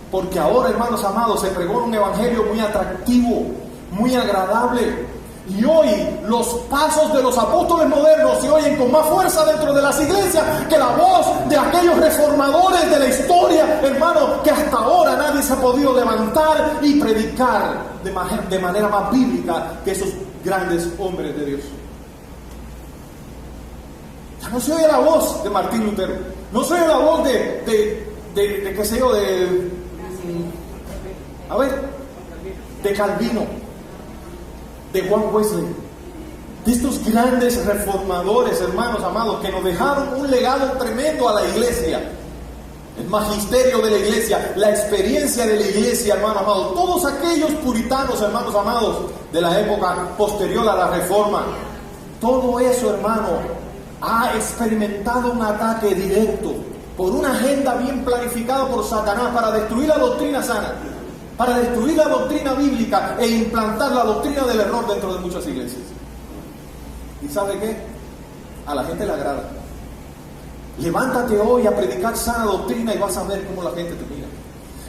Porque ahora, hermanos amados, se pregona un evangelio muy atractivo, muy agradable. Y hoy los pasos de los apóstoles modernos se oyen con más fuerza dentro de las iglesias que la voz de aquellos reformadores de la historia, hermano, que hasta ahora nadie se ha podido levantar y predicar de manera más bíblica que esos grandes hombres de Dios. Ya no se oye la voz de Martín Lutero, no se oye la voz qué sé yo, de Calvino, de Juan Wesley, de estos grandes reformadores, hermanos amados, que nos dejaron un legado tremendo a la iglesia, el magisterio de la iglesia, la experiencia de la iglesia, hermanos amados, todos aquellos puritanos, hermanos amados, de la época posterior a la Reforma. Todo eso, hermano, ha experimentado un ataque directo por una agenda bien planificada por Satanás para destruir la doctrina sana, para destruir la doctrina bíblica e implantar la doctrina del error dentro de muchas iglesias. ¿Y sabe qué? A la gente le agrada. Levántate hoy a predicar sana doctrina y vas a ver cómo la gente te mira.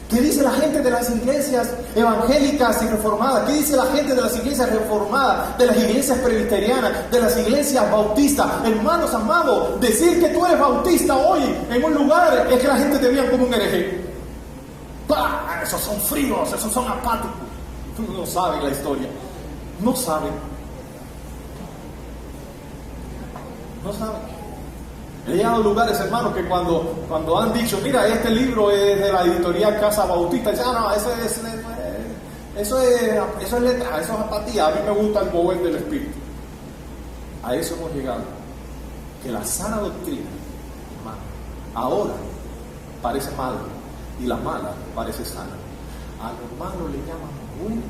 ¿Qué dice la gente de las iglesias evangélicas y reformadas? ¿Qué dice la gente de las iglesias reformadas, de las iglesias presbiterianas, de las iglesias bautistas? Hermanos amados, decir que tú eres bautista hoy en un lugar es que la gente te vea como un hereje. ¡Bah! Esos son fríos, esos son apáticos. No saben la historia. No saben. No saben. He llegado a lugares, hermanos, que cuando han dicho, mira, este libro es de la editorial Casa Bautista, ya no, eso es letra, eso es apatía. A mí me gusta el mover del espíritu. A eso hemos llegado. Que la sana doctrina, hermano, ahora parece mala y la mala parece sana. A lo malo le llaman bueno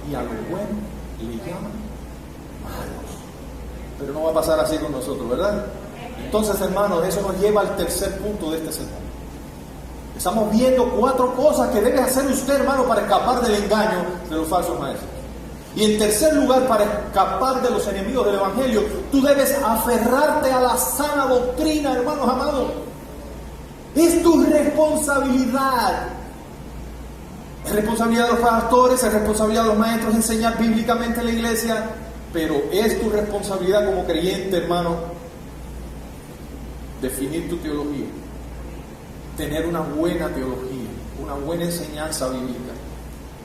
y a lo bueno le llaman malos. Pero no va a pasar así con nosotros, ¿verdad? Entonces, hermanos, eso nos lleva al tercer punto de este sermón. Estamos viendo 4 cosas que debe hacer usted, hermano, para escapar del engaño de los falsos maestros. Y en tercer lugar, para escapar de los enemigos del evangelio, tú debes aferrarte a la sana doctrina, hermanos amados. Es tu responsabilidad. Es responsabilidad de los pastores, es responsabilidad de los maestros enseñar bíblicamente en la iglesia, pero es tu responsabilidad como creyente, hermano, definir tu teología, tener una buena teología, una buena enseñanza bíblica,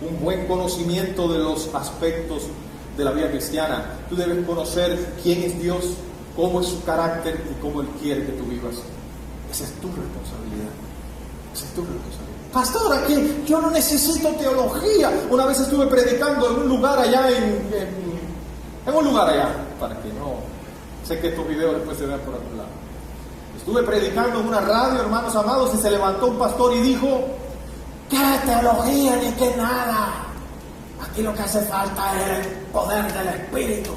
un buen conocimiento de los aspectos de la vida cristiana. Tú debes conocer quién es Dios, cómo es su carácter y cómo Él quiere que tú vivas. Esa es tu responsabilidad. Esa es tu responsabilidad. Pastor, aquí yo no necesito teología. Una vez estuve predicando en un lugar allá, en un lugar allá, para que no Sé que estos videos después se ven por algún lado. Estuve predicando en una radio, hermanos amados, y se levantó un pastor y dijo: ¿qué teología ni qué nada? Aquí lo que hace falta es el poder del Espíritu.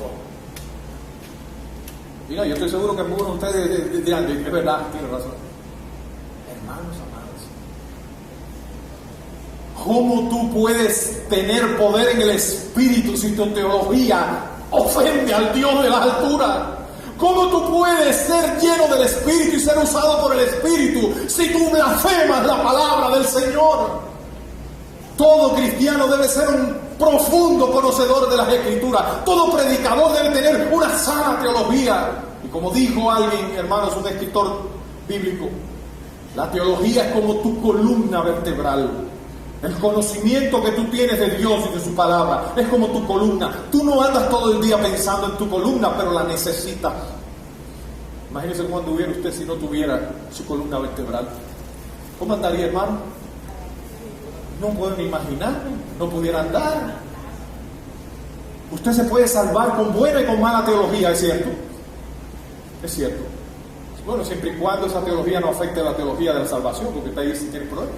Y no, yo estoy seguro que algunos de ustedes dirán: es verdad, tiene razón. Hermanos amados, ¿cómo tú puedes tener poder en el Espíritu si tu teología ofende al Dios de las alturas? ¿Cómo tú puedes ser lleno del Espíritu y ser usado por el Espíritu si tú blasfemas la palabra del Señor? Todo cristiano debe ser un profundo conocedor de las Escrituras. Todo predicador debe tener una sana teología. Y como dijo alguien, hermanos, un escritor bíblico, la teología es como tu columna vertebral. El conocimiento que tú tienes de Dios y de su palabra es como tu columna. Tú no andas todo el día pensando en tu columna, pero la necesitas. Imagínese cuando hubiera usted si no tuviera su columna vertebral. ¿Cómo andaría, hermano? No puedo ni imaginarme, no pudiera andar. Usted se puede salvar con buena y con mala teología, ¿es cierto? Es cierto. Bueno, siempre y cuando esa teología no afecte la teología de la salvación, porque está ahí si tiene problema.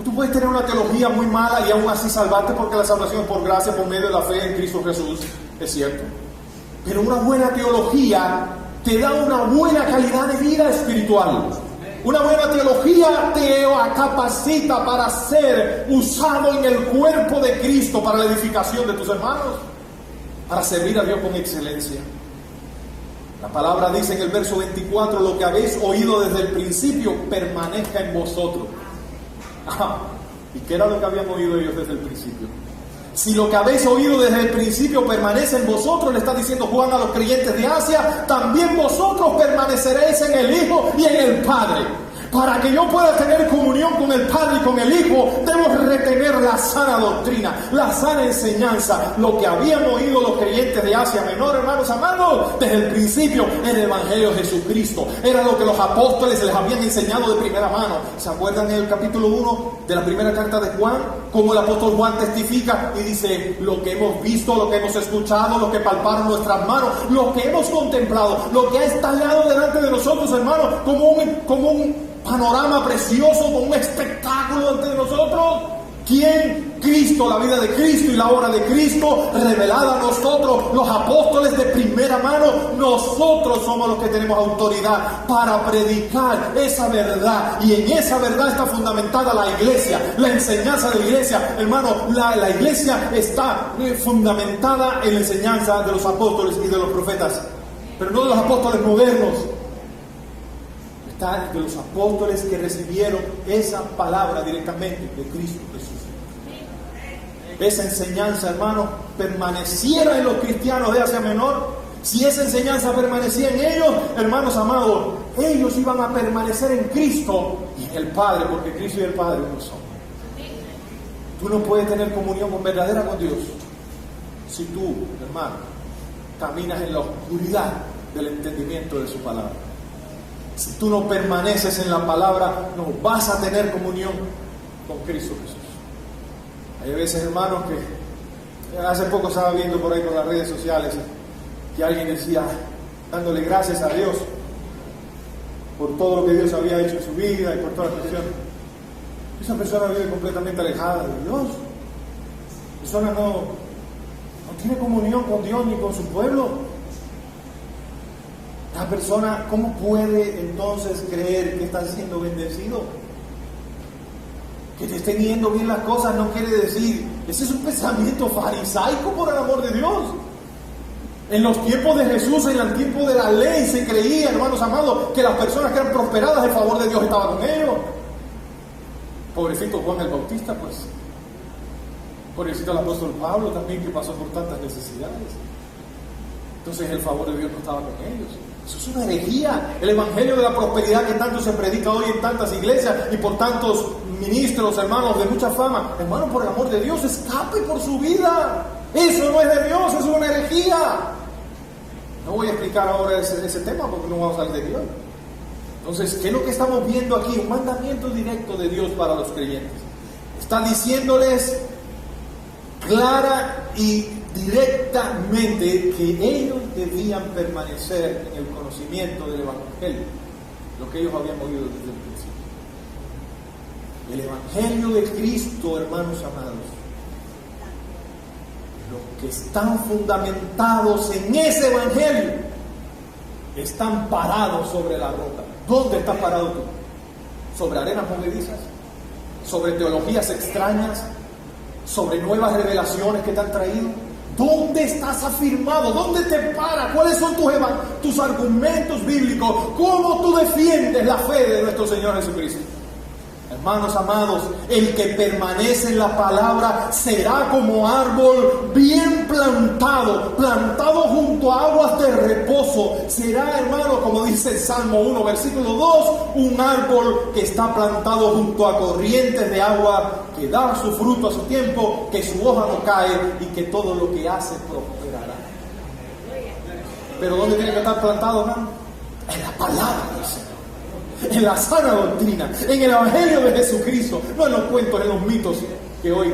Tú puedes tener una teología muy mala y aún así salvarte, porque la salvación es por gracia, por medio de la fe en Cristo Jesús, es cierto. Pero una buena teología te da una buena calidad de vida espiritual. Una buena teología te capacita para ser usado en el cuerpo de Cristo para la edificación de tus hermanos, para servir a Dios con excelencia. La palabra dice en el verso 24: lo que habéis oído desde el principio permanezca en vosotros. ¿Y qué era lo que habían oído ellos desde el principio? Si lo que habéis oído desde el principio permanece en vosotros, le está diciendo Juan a los creyentes de Asia, también vosotros permaneceréis en el Hijo y en el Padre. Para que yo pueda tener comunión con el Padre y con el Hijo, debo retener la sana doctrina, la sana enseñanza, lo que habían oído los creyentes de Asia Menor, hermanos amados, desde el principio en el Evangelio de Jesucristo. Era lo que los apóstoles les habían enseñado de primera mano. ¿Se acuerdan en el capítulo 1 de la primera carta de Juan? Como el apóstol Juan testifica y dice: lo que hemos visto, lo que hemos escuchado, lo que palparon nuestras manos, lo que hemos contemplado, lo que ha estallado delante de nosotros, hermanos, como un panorama precioso, como un espectáculo ante nosotros. ¿Quién? Cristo, la vida de Cristo y la obra de Cristo revelada a nosotros, los apóstoles de primera mano. Nosotros somos los que tenemos autoridad para predicar esa verdad, y en esa verdad está fundamentada la iglesia, la enseñanza de la iglesia. Hermano, la iglesia está fundamentada en la enseñanza de los apóstoles y de los profetas, pero no de los apóstoles modernos. De los apóstoles que recibieron esa palabra directamente de Cristo Jesús. Esa enseñanza, hermano, permaneciera en los cristianos de Asia Menor. Si esa enseñanza permanecía en ellos, hermanos amados, ellos iban a permanecer en Cristo y en el Padre, porque Cristo y el Padre uno son. Tú no puedes tener comunión verdadera con Dios si tú, hermano, caminas en la oscuridad del entendimiento de su palabra. Si tú no permaneces en la palabra, no vas a tener comunión con Cristo Jesús. Hay veces, hermanos, que hace poco estaba viendo por ahí por las redes sociales que alguien decía, dándole gracias a Dios por todo lo que Dios había hecho en su vida y por toda la cuestión. Esa persona vive completamente alejada de Dios. Esa persona no tiene comunión con Dios ni con su pueblo. La persona, ¿cómo puede entonces creer que está siendo bendecido? Que te estén yendo bien las cosas no quiere decir, ese es un pensamiento farisaico, por el amor de Dios. En los tiempos de Jesús, en el tiempo de la ley, se creía, hermanos amados, que las personas que eran prosperadas, el favor de Dios estaba con ellos. Pobrecito Juan el Bautista, pues. Pobrecito el apóstol Pablo también, que pasó por tantas necesidades. Entonces el favor de Dios no estaba con ellos. Eso es una herejía. El evangelio de la prosperidad que tanto se predica hoy en tantas iglesias y por tantos ministros, hermanos, de mucha fama. Hermano, por el amor de Dios, escape por su vida. Eso no es de Dios, es una herejía. No voy a explicar ahora ese tema porque no vamos a salir de Dios. Entonces, ¿qué es lo que estamos viendo aquí? Un mandamiento directo de Dios para los creyentes. Está diciéndoles clara y directamente que ellos debían permanecer en el conocimiento del Evangelio, lo que ellos habían oído desde el principio. El Evangelio de Cristo, hermanos amados, los que están fundamentados en ese Evangelio están parados sobre la roca. ¿Dónde estás parado tú? ¿Sobre arenas movedizas? ¿Sobre teologías extrañas? ¿Sobre nuevas revelaciones que te han traído? ¿Dónde estás afirmado? ¿Dónde te paras? ¿Cuáles son tus argumentos bíblicos? ¿Cómo tú defiendes la fe de nuestro Señor Jesucristo? Hermanos amados, el que permanece en la palabra será como árbol bien plantado junto a aguas de reposo. Será, hermano, como dice el Salmo 1, versículo 2, un árbol que está plantado junto a corrientes de agua, que da su fruto a su tiempo, que su hoja no cae y que todo lo que hace prosperará. Pero ¿dónde tiene que estar plantado, hermano? En la palabra del Señor, en la sana doctrina, en el Evangelio de Jesucristo, no en los cuentos, en los mitos que hoy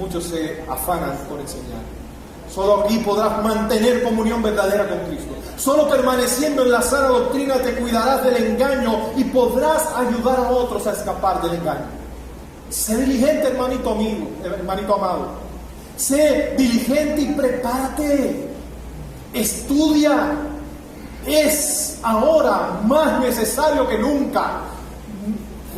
muchos se afanan por enseñar. Solo aquí podrás mantener comunión verdadera con Cristo. Solo permaneciendo en la sana doctrina te cuidarás del engaño y podrás ayudar a otros a escapar del engaño. Sé diligente, hermanito amigo, hermanito amado. Sé diligente y prepárate. Estudia. Es ahora más necesario que nunca.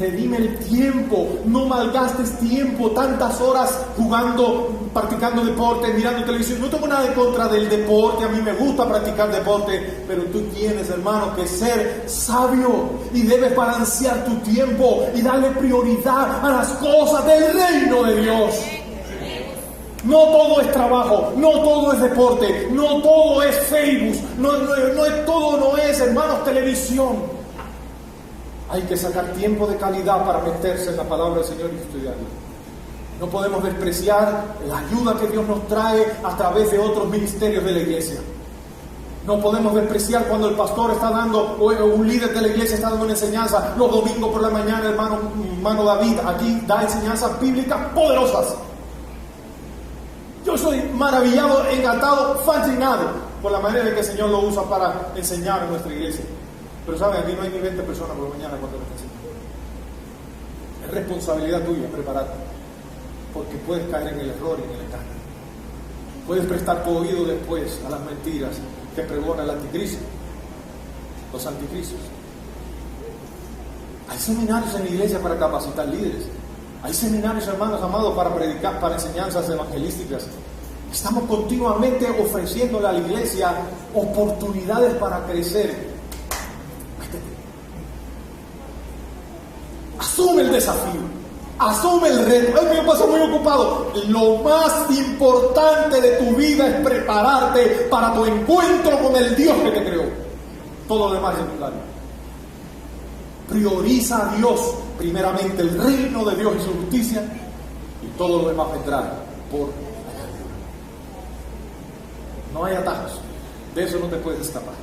Redime el tiempo, no malgastes tiempo, tantas horas jugando, practicando deporte, mirando televisión. No tengo nada en contra del deporte, a mí me gusta practicar deporte, pero tú tienes, hermano, que ser sabio y debes balancear tu tiempo y darle prioridad a las cosas del reino de Dios. No todo es trabajo, no todo es deporte, no todo es Facebook, todo no es, hermanos, televisión. Hay que sacar tiempo de calidad para meterse en la palabra del Señor y estudiarla. No podemos despreciar la ayuda que Dios nos trae a través de otros ministerios de la iglesia. No podemos despreciar cuando el pastor está dando, o un líder de la iglesia está dando una enseñanza los domingos por la mañana. Hermano David aquí da enseñanzas bíblicas poderosas. Yo soy maravillado, encantado, fascinado por la manera en que el Señor lo usa para enseñar en nuestra iglesia. Pero saben, aquí no hay ni 20 personas por la mañana cuando nos enseñan. Es responsabilidad tuya prepararte, porque puedes caer en el error y en el engaño. Puedes prestar tu oído después a las mentiras que pregona el anticristo, los anticristos. Hay seminarios en la iglesia para capacitar líderes. Hay seminarios, hermanos amados, para predicar, para enseñanzas evangelísticas. Estamos continuamente ofreciéndole a la iglesia oportunidades para crecer. Asume el desafío, asume el reto. Ay, me paso muy ocupado. Lo más importante de tu vida es prepararte para tu encuentro con el Dios que te creó. Todo lo demás es secundario. Prioriza a Dios, primeramente el reino de Dios y su justicia, y todo lo demás vendrá por añadidura. No hay atajos, de eso no te puedes escapar.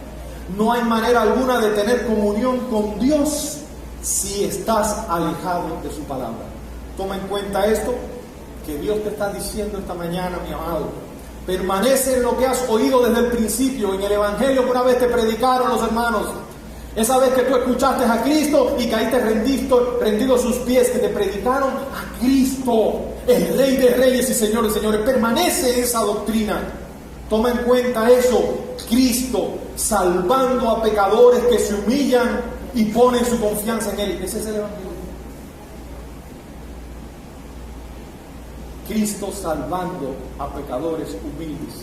No hay manera alguna de tener comunión con Dios si estás alejado de su palabra. Toma en cuenta esto que Dios te está diciendo esta mañana, mi amado. Permanece en lo que has oído desde el principio, en el Evangelio que una vez te predicaron los hermanos. Esa vez que tú escuchaste a Cristo y caíste rendido a sus pies, que te predicaron a Cristo, el Rey de Reyes y Señor de Señores. Permanece en esa doctrina. Toma en cuenta eso. Cristo salvando a pecadores que se humillan y ponen su confianza en Él. Ese es el Evangelio. Cristo salvando a pecadores humildes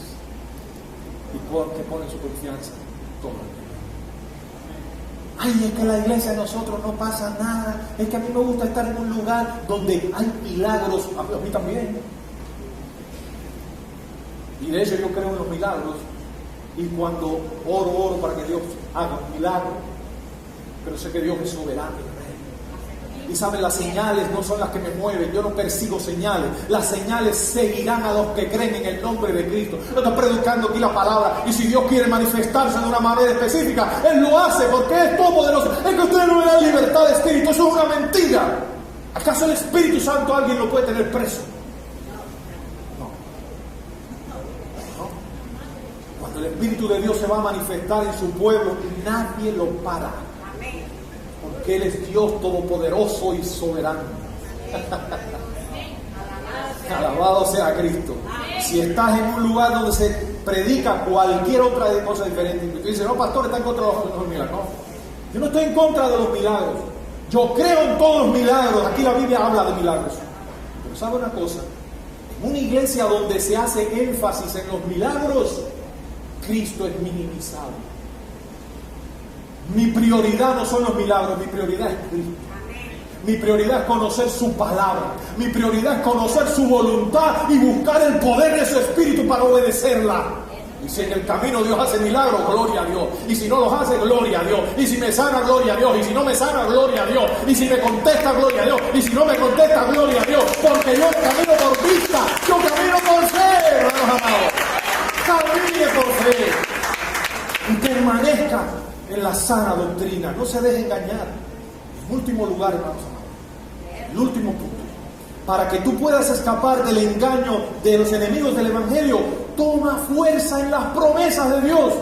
y que ponen su confianza. Toma. Ay, es que en la iglesia de nosotros no pasa nada. Es que a mí me gusta estar en un lugar donde hay milagros. A mí también. Y de hecho yo creo en los milagros. Y cuando oro para que Dios haga un milagro. Pero sé que Dios es soberano y rey. Y saben, las señales no son las que me mueven. Yo no persigo señales. Las señales seguirán a los que creen en el nombre de Cristo. Yo estoy predicando aquí la palabra. Y si Dios quiere manifestarse de una manera específica, Él lo hace porque es todopoderoso. Es que ustedes no le dan libertad de espíritu. Eso es una mentira. ¿Acaso el Espíritu Santo alguien lo puede tener preso? No. Cuando el Espíritu de Dios se va a manifestar en su pueblo, nadie lo para. Porque Él es Dios todopoderoso y soberano. Alabado sea Cristo. Si estás en un lugar donde se predica cualquier otra cosa diferente, y tú dices, no, pastor, está en contra de los milagros. No, yo no estoy en contra de los milagros. Yo creo en todos los milagros. Aquí la Biblia habla de milagros. Pero ¿sabe una cosa? En una iglesia donde se hace énfasis en los milagros, Cristo es minimizado. Mi prioridad no son los milagros, mi prioridad es Cristo. Mi prioridad es conocer su palabra. Mi prioridad es conocer su voluntad y buscar el poder de su Espíritu para obedecerla. Y si en el camino Dios hace milagros, gloria a Dios. Y si no los hace, gloria a Dios. Y si me sana, gloria a Dios. Y si no me sana, gloria a Dios. Y si me contesta, gloria a Dios. Y si no me contesta, gloria a Dios. Porque yo camino por vista, yo camino por fe, hermanos amados. Camine por fe. Y permanezca en la sana doctrina. No se deje engañar. En último lugar, hermanos amados, el último punto, para que tú puedas escapar del engaño de los enemigos del Evangelio, toma fuerza en las promesas de Dios.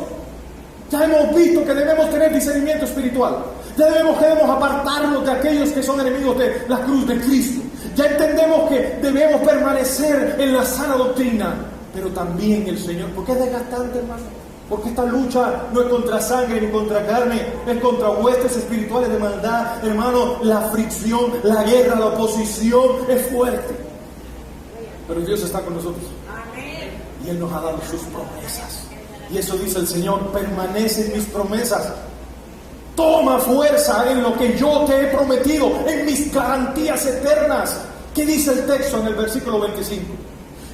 Ya hemos visto que debemos tener discernimiento espiritual. Ya debemos apartarnos de aquellos que son enemigos de la cruz de Cristo. Ya entendemos que debemos permanecer en la sana doctrina. Pero también el Señor, ¿por qué es desgastante, hermano? Porque esta lucha no es contra sangre ni contra carne, es contra huestes espirituales de maldad. Hermano, la fricción, la guerra, la oposición es fuerte. Pero Dios está con nosotros. Y Él nos ha dado sus promesas. Y eso dice el Señor, permanece en mis promesas. Toma fuerza en lo que yo te he prometido, en mis garantías eternas. ¿Qué dice el texto en el versículo 25?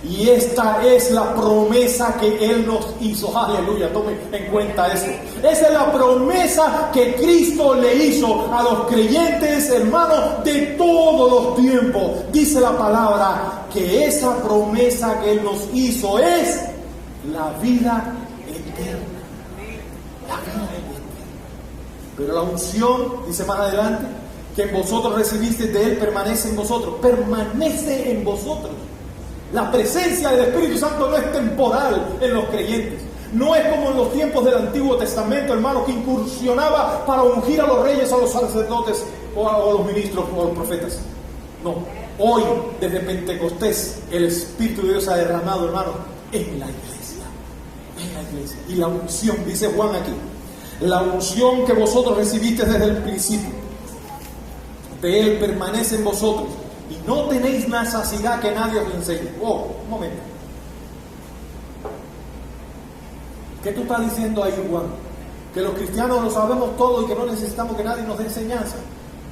Y esta es la promesa que Él nos hizo. Aleluya, tome en cuenta eso. Esa es la promesa que Cristo le hizo a los creyentes, hermanos, de todos los tiempos. Dice la palabra que esa promesa que Él nos hizo es la vida eterna. La vida eterna. Pero la unción, dice más adelante, que en vosotros recibiste de Él permanece en vosotros. Permanece en vosotros. La presencia del Espíritu Santo no es temporal en los creyentes. No es como en los tiempos del Antiguo Testamento, hermano, que incursionaba para ungir a los reyes, a los sacerdotes, o a los ministros, o a los profetas. No. Hoy, desde Pentecostés, el Espíritu de Dios ha derramado, hermano, en la iglesia. En la iglesia. Y la unción, dice Juan aquí, la unción que vosotros recibiste desde el principio, de Él permanece en vosotros. Y no tenéis necesidad que nadie os enseñe. Oh, un momento. ¿Qué tú estás diciendo ahí, Juan? Que los cristianos lo sabemos todo y que no necesitamos que nadie nos dé enseñanza.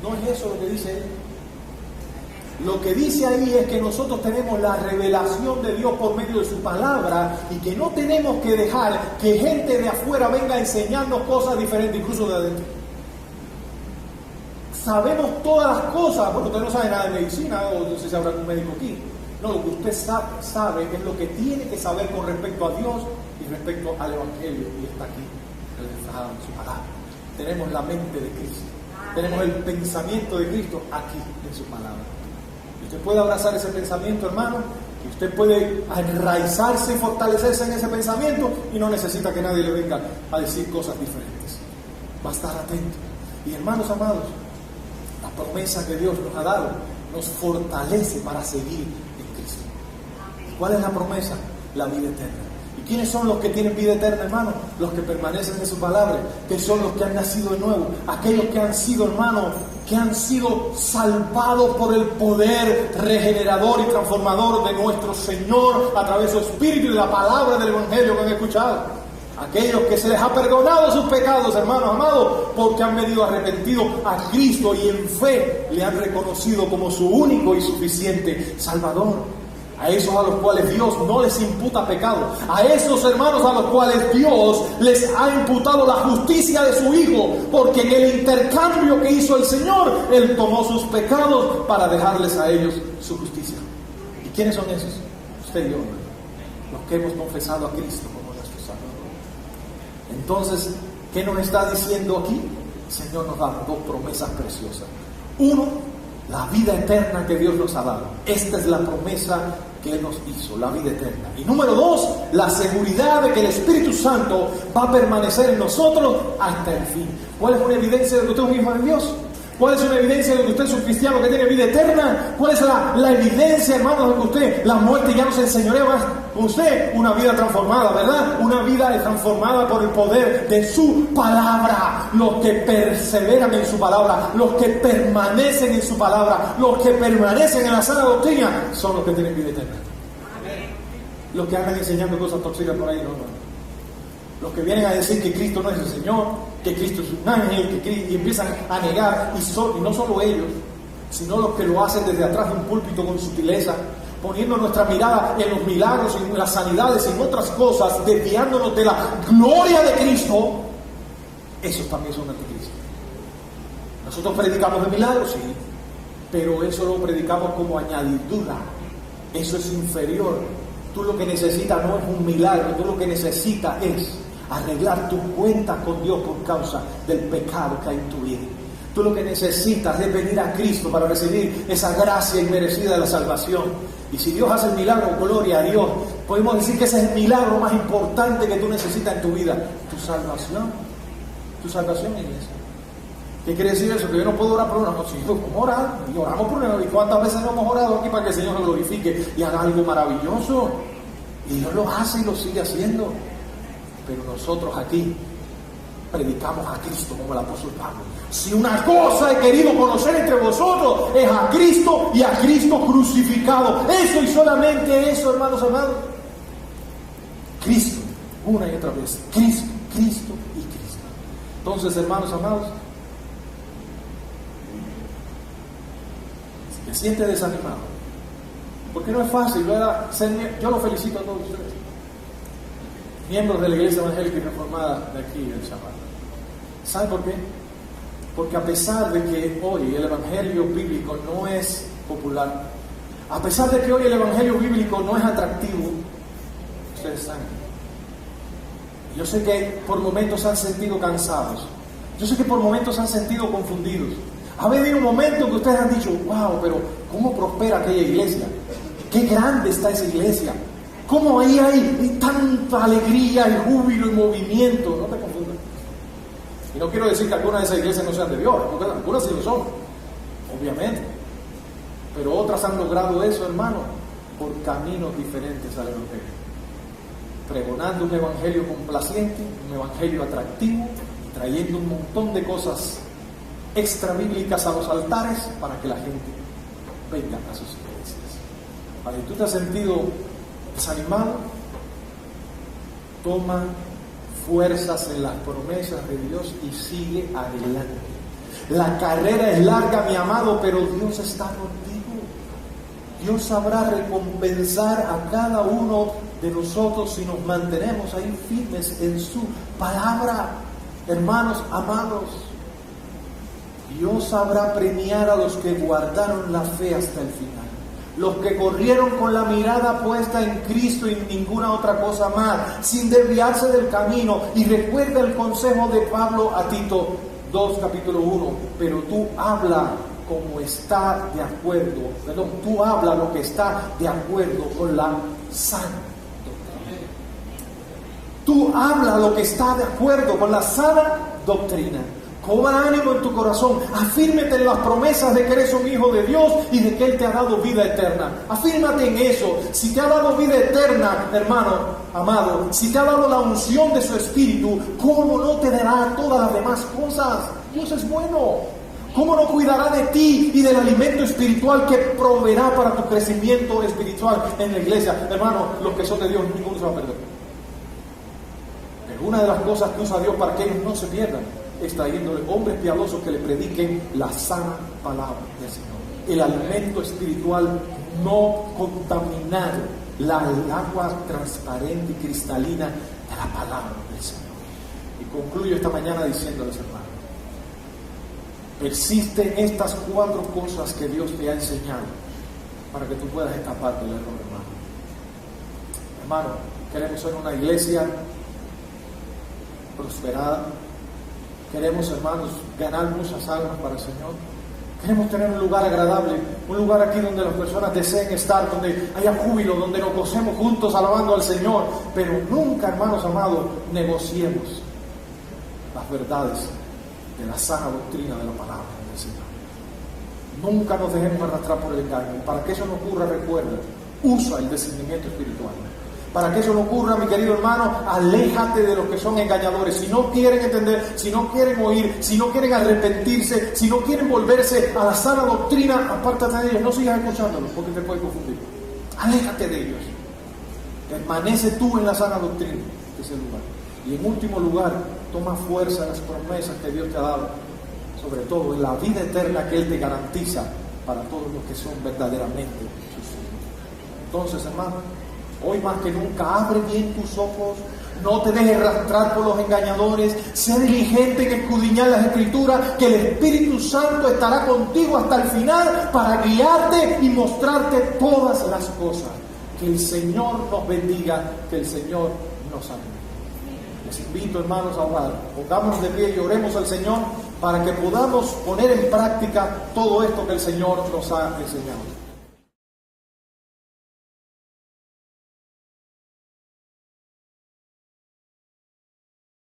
No es eso lo que dice él. Lo que dice ahí es que nosotros tenemos la revelación de Dios por medio de su palabra y que no tenemos que dejar que gente de afuera venga a enseñarnos cosas diferentes, incluso de adentro. Sabemos todas las cosas, porque usted no sabe nada de medicina, o no sé si habrá algún médico aquí. No, lo que usted sabe es lo que tiene que saber con respecto a Dios y respecto al Evangelio, y está aquí, reflejado en su palabra. Tenemos la mente de Cristo, tenemos el pensamiento de Cristo aquí en su palabra. Y usted puede abrazar ese pensamiento, hermano, y usted puede enraizarse y fortalecerse en ese pensamiento, y no necesita que nadie le venga a decir cosas diferentes. Va a estar atento. Y hermanos amados, la promesa que Dios nos ha dado nos fortalece para seguir en Cristo. ¿Cuál es la promesa? La vida eterna. ¿Y quiénes son los que tienen vida eterna, hermano? Los que permanecen en su palabra, que son los que han nacido de nuevo, aquellos que han sido, hermano, que han sido salvados por el poder regenerador y transformador de nuestro Señor a través de su Espíritu y de la palabra del Evangelio que han escuchado. Aquellos que se les ha perdonado sus pecados, hermanos amados, porque han venido arrepentidos a Cristo y en fe le han reconocido como su único y suficiente Salvador. A esos a los cuales Dios no les imputa pecado. A esos hermanos a los cuales Dios les ha imputado la justicia de su Hijo, porque en el intercambio que hizo el Señor, Él tomó sus pecados para dejarles a ellos su justicia. ¿Y quiénes son esos? Usted y yo, los que hemos confesado a Cristo como nuestro Salvador. Entonces, ¿qué nos está diciendo aquí? El Señor nos da dos promesas preciosas. Uno, la vida eterna que Dios nos ha dado. Esta es la promesa que Él nos hizo, la vida eterna. Y número 2, la seguridad de que el Espíritu Santo va a permanecer en nosotros hasta el fin. ¿Cuál es una evidencia de que usted es un hijo de Dios? ¿Cuál es una evidencia de que usted es un cristiano que tiene vida eterna? ¿Cuál es la evidencia, hermanos, de que usted, la muerte ya no se enseñorea más con usted? Una vida transformada, ¿verdad? Una vida transformada por el poder de su palabra. Los que perseveran en su palabra, los que permanecen en su palabra, los que permanecen en la sana doctrina, son los que tienen vida eterna. Los que andan enseñando cosas tóxicas por ahí, no. Los que vienen a decir que Cristo no es el Señor, que Cristo es un ángel, y empiezan a negar, y no solo ellos, sino los que lo hacen desde atrás de un púlpito con sutileza, poniendo nuestra mirada en los milagros, en las sanidades, en otras cosas, desviándonos de la gloria de Cristo. Esos también son anticristos. Nosotros predicamos de milagros, sí, pero eso lo predicamos como añadidura. Eso es inferior. Tú lo que necesitas no es un milagro, tú lo que necesitas es arreglar tus cuentas con Dios por causa del pecado que hay en tu vida. Tú lo que necesitas es venir a Cristo para recibir esa gracia inmerecida de la salvación. Y si Dios hace el milagro, gloria a Dios. Podemos decir que ese es el milagro más importante que tú necesitas en tu vida. Tu salvación. Tu salvación, iglesia. ¿Qué quiere decir eso? Que yo no puedo orar por una cosa. Si vamos a orar, y oramos por una. ¿Y cuántas veces no hemos orado aquí para que el Señor nos glorifique y haga algo maravilloso? Y Dios lo hace y lo sigue haciendo. Pero nosotros aquí predicamos a Cristo como el apóstol Pablo. Si una cosa he querido conocer entre vosotros, es a Cristo y a Cristo crucificado. Eso y solamente eso, hermanos amados. Cristo, una y otra vez. Cristo, Cristo y Cristo. Entonces, hermanos amados, si me siente desanimado, porque no es fácil, ¿verdad? Yo lo felicito a todos ustedes, miembros de la Iglesia Evangélica y Reformada de aquí del Chaparro. ¿Saben por qué? Porque a pesar de que hoy el Evangelio bíblico no es popular, a pesar de que hoy el Evangelio bíblico no es atractivo, ustedes saben, yo sé que por momentos se han sentido cansados, yo sé que por momentos se han sentido confundidos. Ha venido un momento que ustedes han dicho, wow, pero ¿cómo prospera aquella iglesia? ¡Qué grande está esa iglesia! ¿Cómo ahí hay tanta alegría y júbilo y movimiento? No te confundas. Y no quiero decir que algunas de esas iglesias no sean de Dios, porque algunas sí lo son, obviamente. Pero otras han logrado eso, hermano, por caminos diferentes al evangelio. Pregonando un evangelio complaciente, un evangelio atractivo, trayendo un montón de cosas extra bíblicas a los altares para que la gente venga a sus iglesias. Para que tú te has sentido desanimado, toma fuerzas en las promesas de Dios y sigue adelante. La carrera es larga, mi amado, pero Dios está contigo. Dios sabrá recompensar a cada uno de nosotros si nos mantenemos ahí firmes en su palabra. Hermanos amados, Dios sabrá premiar a los que guardaron la fe hasta el final. Los que corrieron con la mirada puesta en Cristo y en ninguna otra cosa más, sin desviarse del camino. Y recuerda el consejo de Pablo a Tito 2, capítulo 1. Pero tú habla como está de acuerdo, tú habla lo que está de acuerdo con la sana doctrina. Tú habla lo que está de acuerdo con la sana doctrina. Cobra ánimo en tu corazón, afírmate en las promesas de que eres un hijo de Dios y de que Él te ha dado vida eterna. Afírmate en eso. Si te ha dado vida eterna, hermano amado, si te ha dado la unción de su Espíritu, ¿cómo no te dará todas las demás cosas? Dios es bueno. ¿Cómo no cuidará de ti y del alimento espiritual que proveerá para tu crecimiento espiritual en la iglesia? Hermano, los que son de Dios, ninguno se va a perder. Pero una de las cosas que usa Dios para que ellos no se pierdan, extrayéndole hombres piadosos que le prediquen la sana palabra del Señor. El alimento espiritual no contaminado, la agua transparente y cristalina de la palabra del Señor. Y concluyo esta mañana diciéndoles, hermano, existen estas 4 cosas que Dios te ha enseñado para que tú puedas escapar del error, hermano. Hermano, queremos ser una iglesia prosperada. Queremos, hermanos, ganar muchas almas para el Señor. Queremos tener un lugar agradable, un lugar aquí donde las personas deseen estar, donde haya júbilo, donde nos gocemos juntos alabando al Señor. Pero nunca, hermanos amados, negociemos las verdades de la sana doctrina de la palabra del Señor. Nunca nos dejemos arrastrar por el engaño. Para que eso no ocurra, recuerda, usa el discernimiento espiritual. Para que eso no ocurra, mi querido hermano, aléjate de los que son engañadores. Si no quieren entender, si no quieren oír, si no quieren arrepentirse, si no quieren volverse a la sana doctrina, apártate de ellos. No sigas escuchándolos porque te puede confundir. Aléjate de ellos. Permanece tú en la sana doctrina de ese lugar. Y en último lugar, toma fuerza en las promesas que Dios te ha dado, sobre todo en la vida eterna que Él te garantiza para todos los que son verdaderamente sus hijos. Entonces, hermano, hoy más que nunca, abre bien tus ojos, no te dejes arrastrar por los engañadores, sé diligente en escudriñar las Escrituras, que el Espíritu Santo estará contigo hasta el final para guiarte y mostrarte todas las cosas. Que el Señor nos bendiga, que el Señor nos ayude. Les invito, hermanos, a orar. Pongámonos de pie y oremos al Señor para que podamos poner en práctica todo esto que el Señor nos ha enseñado.